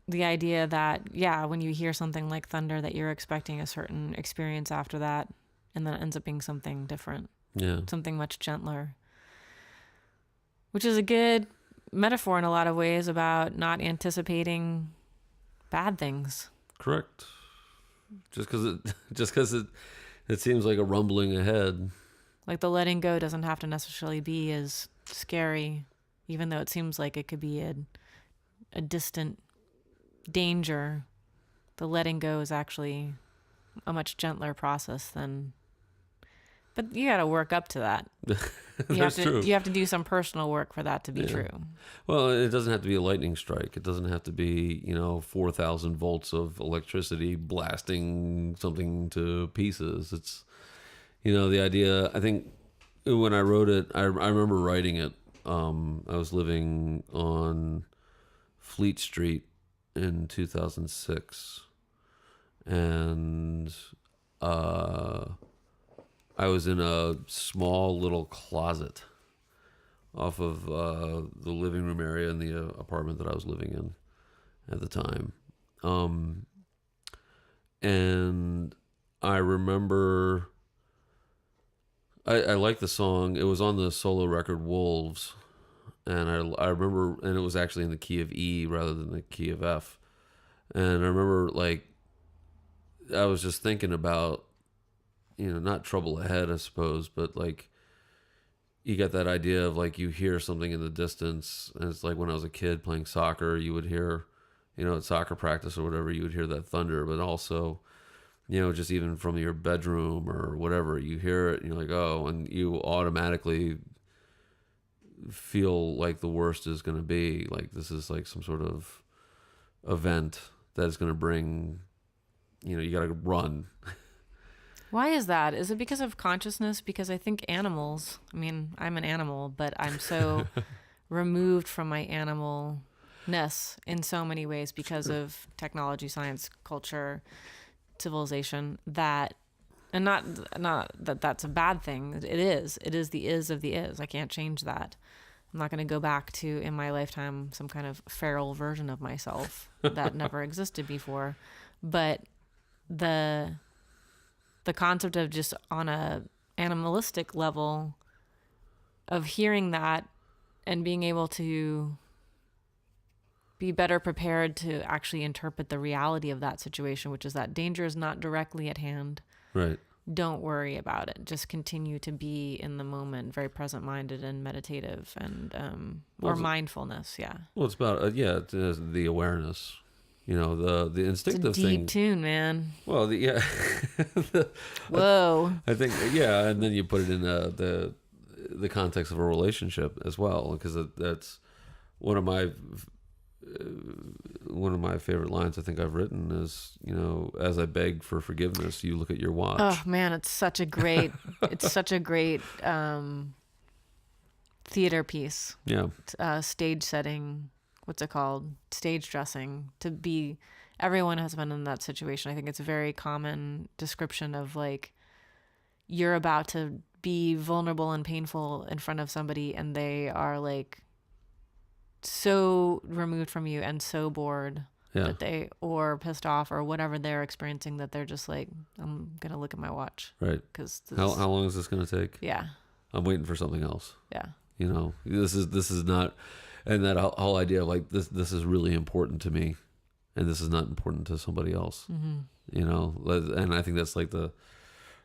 The idea that, yeah, when you hear something like thunder, that you're expecting a certain experience after that, and then it ends up being something different. Yeah. Something much gentler. Which is a good metaphor in a lot of ways about not anticipating bad things. Correct. Just because it seems like a rumbling ahead. Like the letting go doesn't have to necessarily be as scary, even though it seems like it could be a distant danger. The letting go is actually a much gentler process than. But you got to work up to that. That's true. You have to do some personal work for that to be true. Well, it doesn't have to be a lightning strike. It doesn't have to be 4,000 volts of electricity blasting something to pieces. It's the idea. I think when I wrote it, I remember writing it. I was living on Fleet Street in 2006, and I was in a small little closet off of the living room area in the apartment that I was living in at the time. And I remember I liked the song. It was on the solo record Wolves. And I remember, and it was actually in the key of E rather than the key of F. And I remember, I was just thinking about, not trouble ahead, I suppose, but you get that idea of you hear something in the distance. And it's like when I was a kid playing soccer, you would hear, at soccer practice or whatever, you would hear that thunder, but also, just even from your bedroom or whatever, you hear it and you're like, oh, and you automatically feel like the worst is going to be. Like this is like some sort of event that is going to bring, you got to run. Why is that? Is it because of consciousness? Because I think animals, I'm an animal, but I'm so removed from my animalness in so many ways because of technology, science, culture, civilization, that, and not that that's a bad thing. It is the is of the is. I can't change that. I'm not going to go back to, in my lifetime, some kind of feral version of myself that never existed before. But the concept of just on a animalistic level of hearing that and being able to be better prepared to actually interpret the reality of that situation, which is that danger is not directly at hand. Right. Don't worry about it. Just continue to be in the moment, very present-minded and meditative, and or mindfulness. Yeah. Well, it's about the awareness. The instinctive it's a deep thing. tune, man. Well, Whoa. I think and then you put it in the context of a relationship as well, because that's one of my favorite lines I think I've written is, as I beg for forgiveness, you look at your watch. Oh man, it's such a great theater piece. Yeah. Stage setting. What's it called? Stage dressing. Everyone has been in that situation. I think it's a very common description of you're about to be vulnerable and painful in front of somebody, and they are so removed from you and so bored that or pissed off or whatever they're experiencing, that they're just I'm gonna look at my watch, right? Because how long is this gonna take? Yeah, I'm waiting for something else. Yeah, this is not, and that whole idea of this is really important to me, and this is not important to somebody else. Mm-hmm. And I think that's the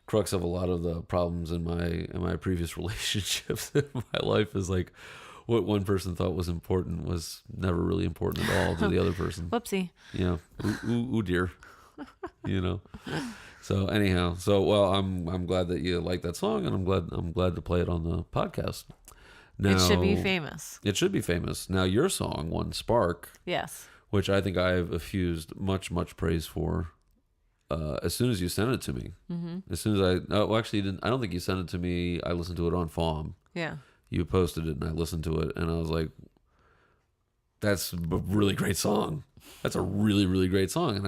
crux of a lot of the problems in my previous relationships in my life is what one person thought was important was never really important at all to the other person. Whoopsie. Ooh dear. So anyhow, I'm glad that you like that song, and I'm glad to play it on the podcast. Now, it should be famous. It should be famous. Now your song won Spark. Yes. Which I think I've effused much praise for as soon as you sent it to me, as soon as actually, you didn't. I don't think you sent it to me. I listened to it on FOM. Yeah. You posted it, and I listened to it, and I was like, "That's a really great song. That's a really, really great song."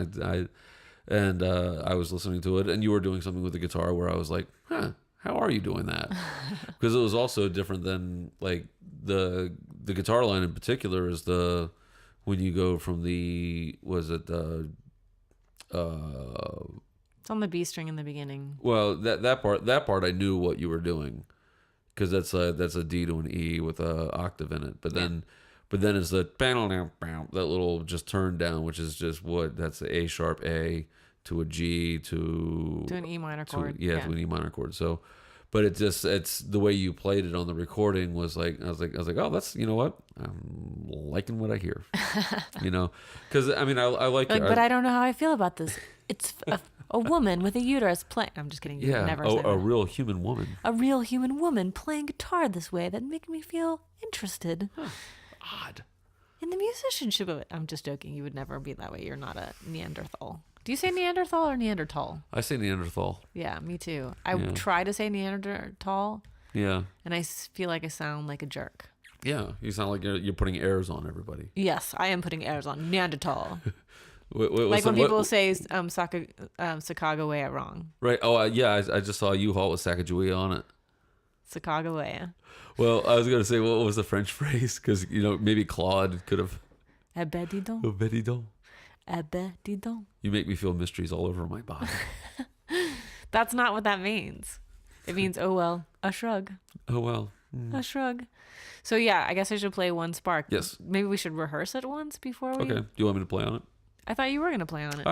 And I was listening to it, and you were doing something with the guitar where I was like, "Huh, how are you doing that?" Because it was also different than like the guitar line in particular is when you go from It's on the B string in the beginning. well, that part I knew what you were doing, because that's a D to an E with a octave in it. But then it's that little just turn down, which is just that's the A sharp A to a G to an E minor chord. To an E minor chord. So, but it's the way you played it on the recording was like I was like, oh, that's, you know what, I'm liking what I hear, because I mean I like it. But I don't know how I feel about this. It's a woman with a uterus playing. I'm just kidding. You would never say that. A real human woman. A real human woman playing guitar this way that make me feel interested. Huh. Odd. In the musicianship of it. I'm just joking. You would never be that way. You're not a Neanderthal. Do you say Neanderthal or Neanderthal? I say Neanderthal. Yeah, me too. I try to say Neanderthal. Yeah. And I feel like I sound like a jerk. Yeah, you sound like you're putting airs on everybody. Yes, I am putting airs on Neanderthal. Like when people say Sacagawea wrong. Right. Oh, yeah. I just saw a U-Haul with Sacagawea on it. Sacagawea. Well, I was going to say, what was the French phrase? Because, maybe Claude could have... Abedidon. Abedidon. Abedidon. You make me feel mysteries all over my body. That's not what that means. It means, oh, well, a shrug. Oh, well. A shrug. So, yeah, I guess I should play One Spark. Yes. Maybe we should rehearse it once before we... Okay. Do you want me to play on it? I thought you were going to play on it.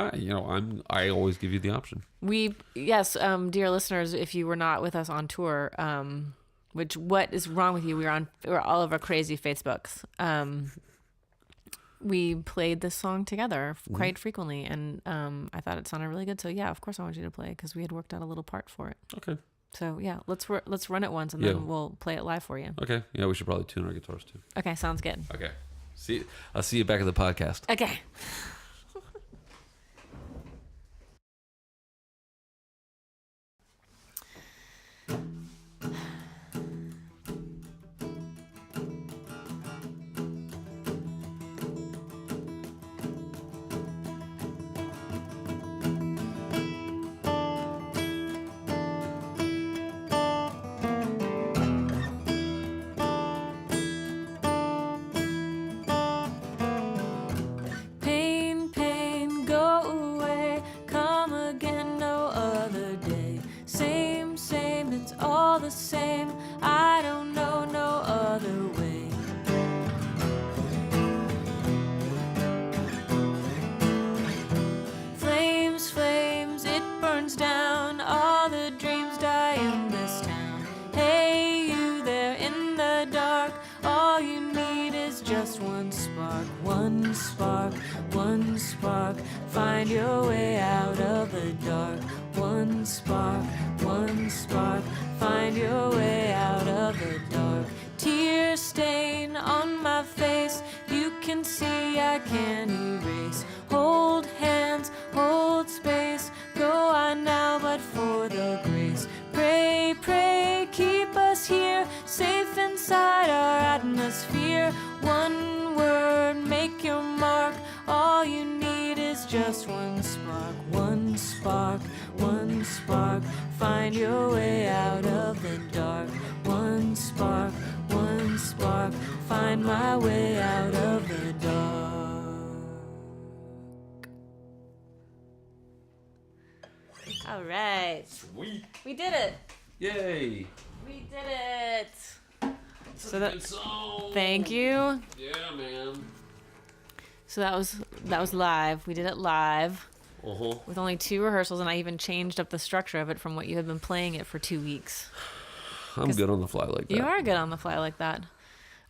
I always give you the option. Dear listeners, if you were not with us on tour, what is wrong with you? We're all over Crazy Facebooks. We played this song together quite frequently, and I thought it sounded really good. So yeah, of course I want you to play, because we had worked out a little part for it. Okay. So yeah, let's run it once, and then we'll play it live for you. Okay. Yeah, we should probably tune our guitars too. Okay, sounds good. Okay. I'll see you back at the podcast. Okay. Find your way out of the dark. One spark, find your way out of the dark. Tear stain on my face, you can see I can't erase. Hold hands, hold space, go on now but for the grace. Pray, pray, keep us here, safe inside our atmosphere. One word, make your mark, all you need is just one spark. One spark, find your way out of the dark. One spark, find my way out of the dark. All right. Sweet. We did it. Yay. We did it. So good song. Thank you. Yeah, man. So that was live. We did it live. Uh-huh. With only 2 rehearsals, and I even changed up the structure of it from what you had been playing it for 2 weeks. I'm good on the fly like that. You are good on the fly like that.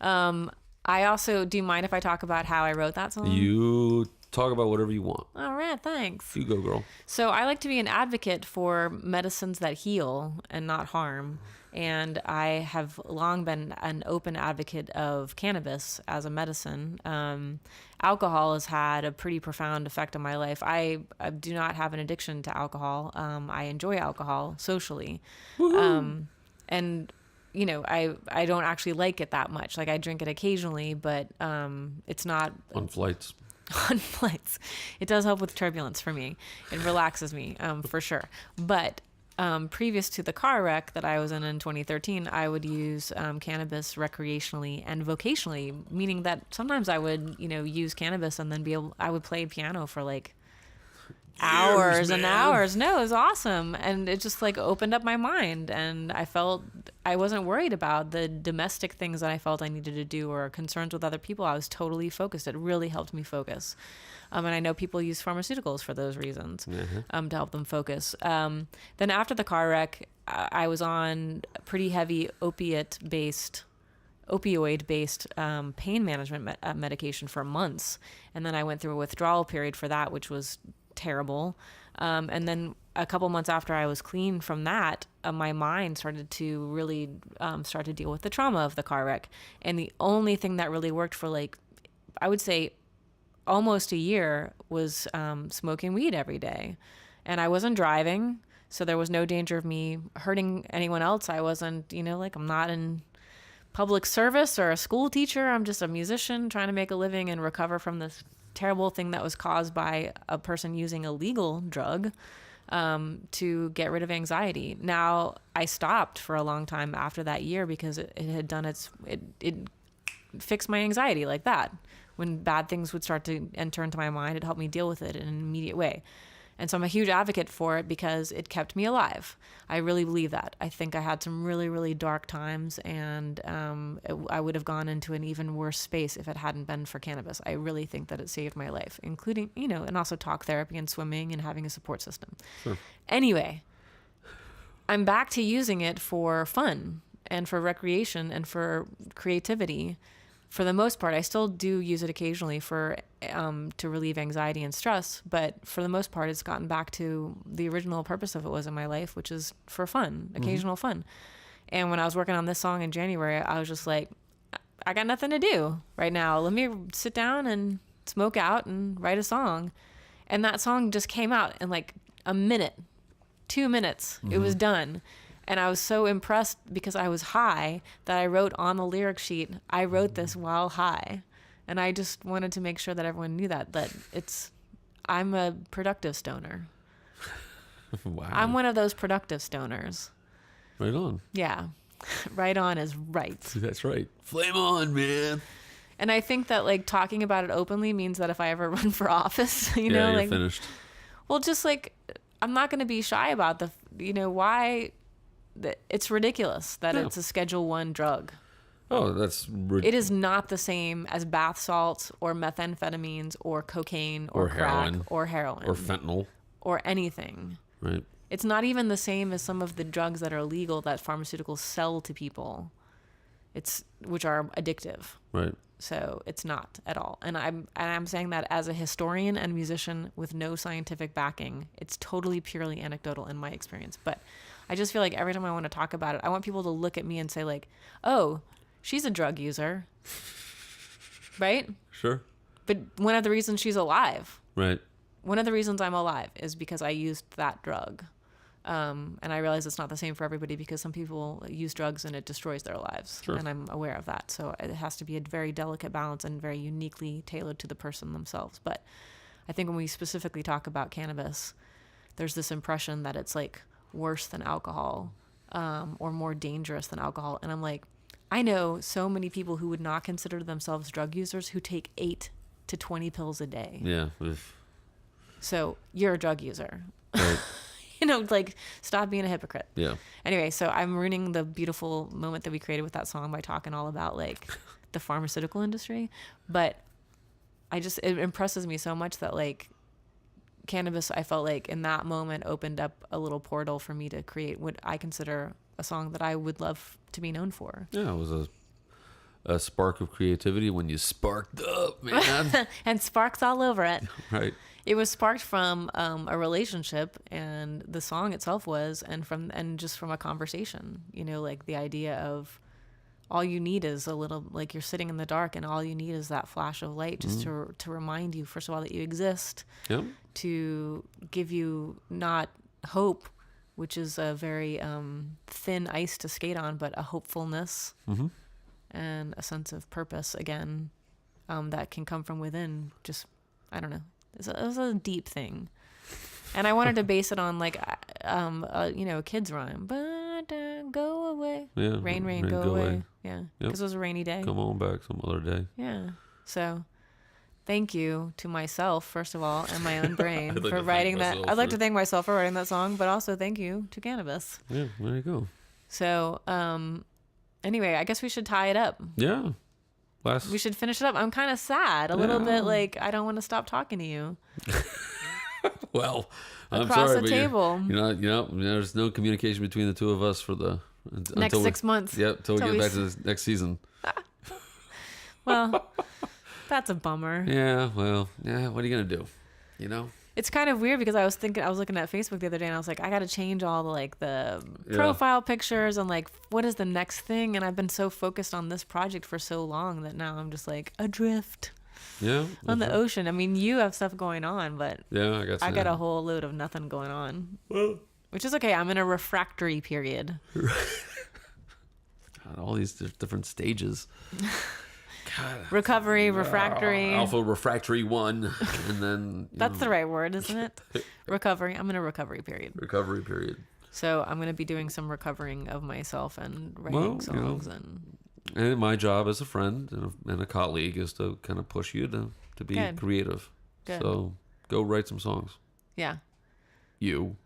I also, do you mind if I talk about how I wrote that song? You talk about whatever you want. All right. Yeah, thanks. You go, girl. So I like to be an advocate for medicines that heal and not harm. And I have long been an open advocate of cannabis as a medicine. Alcohol has had a pretty profound effect on my life. I do not have an addiction to alcohol. I enjoy alcohol socially. And you know, I don't actually like it that much. Like I drink it occasionally, but it's not on flights. On flights. It does help with turbulence for me. It relaxes me, for sure. But previous to the car wreck that I was in 2013, I would use cannabis recreationally and vocationally, meaning that sometimes I would, you know, use cannabis and then I would play piano for like hours and hours. No, it was awesome. And it just like opened up my mind, and I felt I wasn't worried about the domestic things that I felt I needed to do or concerns with other people. I was totally focused. It really helped me focus. And I know people use pharmaceuticals for those reasons, to help them focus. Then after the car wreck, I was on pretty heavy opioid-based pain management medication for months. And then I went through a withdrawal period for that, which was terrible. And then a couple months after I was clean from that, my mind started to really start to deal with the trauma of the car wreck. And the only thing that really worked for like, I would say almost a year was smoking weed every day. And I wasn't driving, so there was no danger of me hurting anyone else. I wasn't, you know, like I'm not in public service or a school teacher. I'm just a musician trying to make a living and recover from this terrible thing that was caused by a person using a legal drug to get rid of anxiety. Now, I stopped for a long time after that year because it had done it fixed my anxiety like that. When bad things would start to enter into my mind, it helped me deal with it in an immediate way. And so I'm a huge advocate for it because it kept me alive. I really believe that. I think I had some really, really dark times, and I would have gone into an even worse space if it hadn't been for cannabis. I really think that it saved my life, including, you know, and also talk therapy and swimming and having a support system. Sure. Anyway, I'm back to using it for fun and for recreation and for creativity. For the most part, I still do use it occasionally for to relieve anxiety and stress, but for the most part, it's gotten back to the original purpose of it was in my life, which is for fun, occasional fun. And when I was working on this song in January, I was just like, I got nothing to do right now. Let me sit down and smoke out and write a song. And that song just came out in like a minute, 2 minutes. It was done. And I was so impressed because I was high that I wrote on the lyric sheet, I wrote this while high. And I just wanted to make sure that everyone knew that I'm a productive stoner. Wow. I'm one of those productive stoners. Right on. Yeah. Right on is right. That's right. Flame on, man. And I think that like talking about it openly means that if I ever run for office, you know, you're like finished. Well, just like, I'm not going to be shy about why. It's ridiculous that it's a Schedule 1 drug. Oh, that's... It is not the same as bath salts or methamphetamines or cocaine or crack or heroin. Or fentanyl. Or anything. Right. It's not even the same as some of the drugs that are legal that pharmaceuticals sell to people, which are addictive. Right. So it's not at all. And I'm saying that as a historian and musician with no scientific backing. It's totally purely anecdotal in my experience. But I just feel like every time I want to talk about it, I want people to look at me and say like, oh, she's a drug user. Right? Sure. But one of the reasons she's alive. Right. One of the reasons I'm alive is because I used that drug. And I realize it's not the same for everybody because some people use drugs and it destroys their lives. Sure. And I'm aware of that. So it has to be a very delicate balance and very uniquely tailored to the person themselves. But I think when we specifically talk about cannabis, there's this impression that it's like worse than alcohol, or more dangerous than alcohol. And I'm like, I know so many people who would not consider themselves drug users who take 8 to 20 pills a day. Yeah. So you're a drug user. Right. You know, like, stop being a hypocrite. Yeah. Anyway, so I'm ruining the beautiful moment that we created with that song by talking all about, like, the pharmaceutical industry. But it impresses me so much that, like, cannabis, I felt like in that moment opened up a little portal for me to create what I consider a song that I would love to be known for. Yeah, it was a spark of creativity when you sparked up, man. And sparks all over it. Right. It was sparked from a relationship, and the song itself was, and just from a conversation. You know, like the idea of all you need is a little, like you're sitting in the dark, and all you need is that flash of light just to remind you, first of all, that you exist. Yep. To give you not hope, which is a very thin ice to skate on, but a hopefulness and a sense of purpose again that can come from within. Just, I don't know. It was a deep thing. And I wanted to base it on like, a kid's rhyme. But go away. Yeah. Rain, go away. Yeah. Because it was a rainy day. Come on back some other day. Yeah. So thank you to myself, first of all, and my own brain for writing that. I'd like to thank myself for writing that song, but also thank you to cannabis. Yeah, there you go. So, anyway, I guess we should tie it up. Yeah. We should finish it up. I'm kind of sad, a little bit like I don't want to stop talking to you. Well, I'm across sorry, the table. There's no communication between the two of us for the next 6 months. Yep, until we get back to the next season. Well, that's a bummer. Yeah, well, yeah. What are you gonna do? You know. It's kind of weird because I was looking at Facebook the other day and I was like, I got to change all the profile pictures and like, what is the next thing? And I've been so focused on this project for so long that now I'm just like adrift. Yeah. On the ocean. I mean, you have stuff going on, but yeah, I got a whole load of nothing going on. Well, which is okay. I'm in a refractory period. God, all these different stages. God. Recovery, refractory. Alpha refractory 1, and then that's the right word, isn't it? Recovery. I'm in a recovery period. Recovery period. So I'm going to be doing some recovering of myself and writing songs and my job as a friend and a colleague is to kind of push you to be creative. Good. So go write some songs. Yeah. You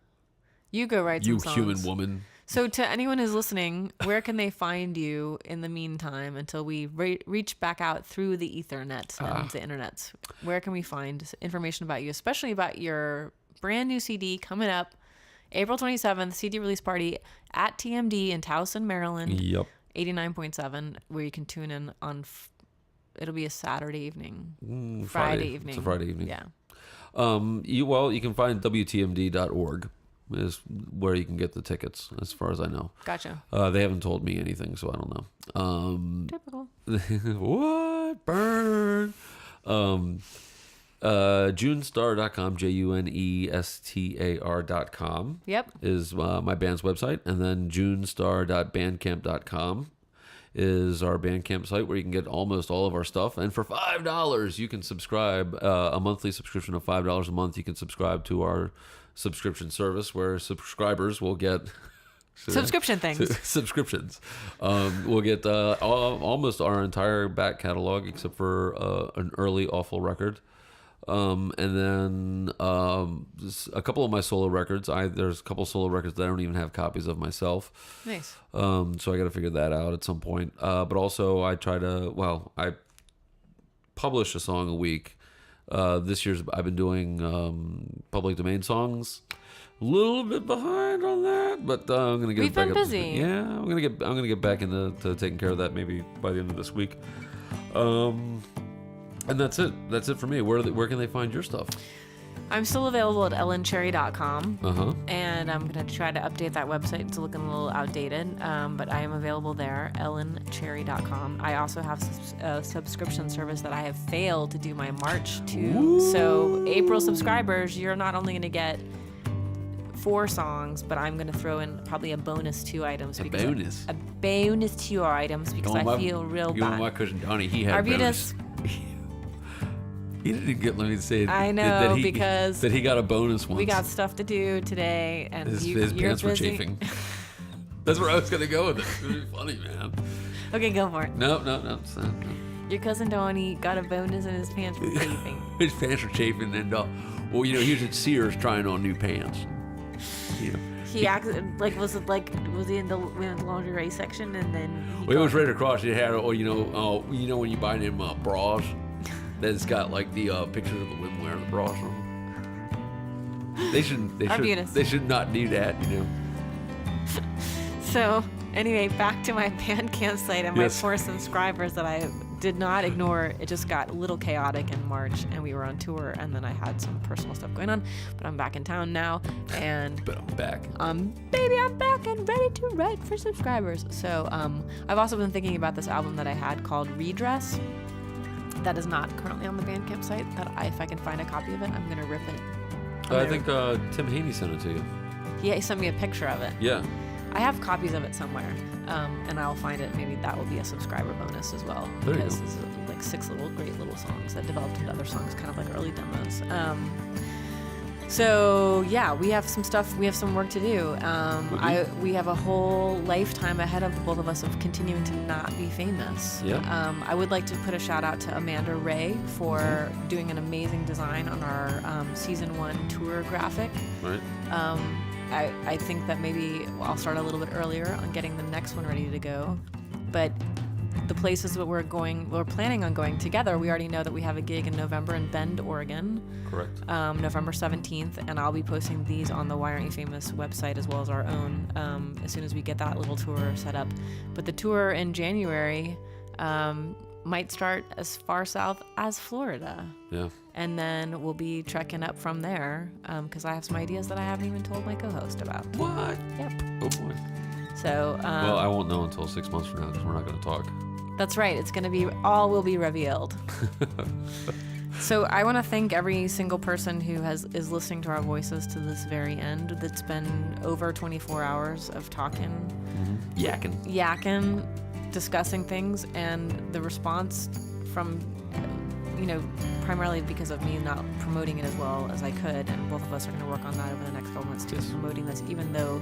go write some songs. You human woman. So to anyone who's listening, where can they find you in the meantime until we reach back out through the ethernet and the internet? Where can we find information about you, especially about your brand new CD coming up April 27th, CD release party at TMD in Towson, Maryland. Yep. 89.7, where you can tune in on, it'll be a Saturday evening. Friday evening. It's a Friday evening. Yeah. You can find WTMD.org. Is where you can get the tickets, as far as I know. Gotcha. They haven't told me anything, so I don't know. Typical. What? Burn. Junestar.com, JUNESTAR.com. Yep. Is my band's website, and then junestar.bandcamp.com is our Bandcamp site where you can get almost all of our stuff. And for $5, you can subscribe, a monthly subscription of $5 a month. You can subscribe to our subscription service where subscribers will get subscription things. Subscriptions. We'll get almost our entire back catalog except for an early awful record. And then a couple of my solo records. There's a couple solo records that I don't even have copies of myself. Nice. So I got to figure that out at some point. But also I publish a song a week. This year's I've been doing public domain songs. A little bit behind on that, but I'm gonna get. We've been busy. Yeah, I'm gonna get back into taking care of that maybe by the end of this week. And that's it. That's it for me. Where can they find your stuff? I'm still available at ellencherry.com. And I'm going to try to update that website. It's looking a little outdated, but I am available there, ellencherry.com. I also have a subscription service that I have failed to do my March to. Ooh. So April subscribers, you're not only going to get 4 songs, but I'm going to throw in probably a bonus 2 items. A bonus 2 items because I feel real bad. My cousin Donnie, he had Arbutus. He didn't get. Let me say it. I know because he got a bonus once. We got stuff to do today, and his pants were chafing. That's where I was gonna go with it. It would be funny, man. Okay, go for it. No. Your cousin Donnie got a bonus, and his pants were chafing. His pants were chafing, and he was at Sears trying on new pants. He acted was he in the lingerie section, and then he was right across. He had when you buy them bras. That's got like the pictures of the women wearing the bras on. They should not do that, So Anyway, back to my Bandcamp site and my 4 subscribers that I did not ignore. It just got a little chaotic in March, and we were on tour, and then I had some personal stuff going on. But I'm back in town now, and But I'm back. Baby, I'm back and ready to write for subscribers. So I've also been thinking about this album that I had called Redress. That is not currently on the Bandcamp site. If I can find a copy of it, I'm gonna rip it. I think Tim Haney sent it to you. He sent me a picture of it. Yeah. I have copies of it somewhere, and I'll find it. Maybe that will be a subscriber bonus as well. There you because go. it's like 6 great little songs that developed into other songs, kind of like early demos. So yeah, we have some stuff. We have some work to do. We have a whole lifetime ahead of the both of us of continuing to not be famous. Yeah. I would like to put a shout out to Amanda Ray for doing an amazing design on our season 1 tour graphic. Right. I think that maybe I'll start a little bit earlier on getting the next one ready to go. But the places that we're planning on going together, we already know that we have a gig in November in Bend, Oregon. Correct. November 17th, and I'll be posting these on the Why Aren't You Famous website as well as our own as soon as we get that little tour set up. But the tour in January might start as far south as Florida. Yeah. And then we'll be trekking up from there because I have some ideas that I haven't even told my co-host about. What? Yep. Oh boy. So. Well, I won't know until 6 months from now because we're not going to talk. That's right. It's going to be all will be revealed. So I want to thank every single person who is listening to our voices to this very end. That's been over 24 hours of talking, yakking, discussing things, and the response from, primarily because of me not promoting it as well as I could, and both of us are going to work on that over the next couple months too, promoting this, even though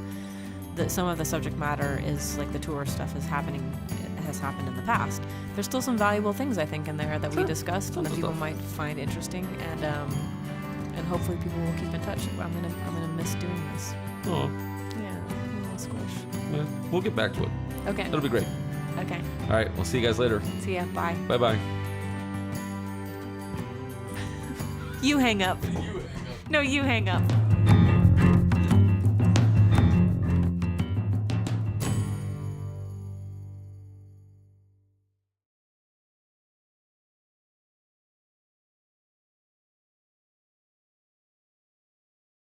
some of the subject matter is like the tour stuff has happened in the past. There's still some valuable things I think in there that we discussed and that people might find interesting, and hopefully people will keep in touch. I'm gonna miss doing this. Oh. Yeah, a little squish. Yeah, we'll get back to it. Okay. That'll be great. Okay. All right. We'll see you guys later. See ya. Bye. Bye-bye. You hang up. No, you hang up.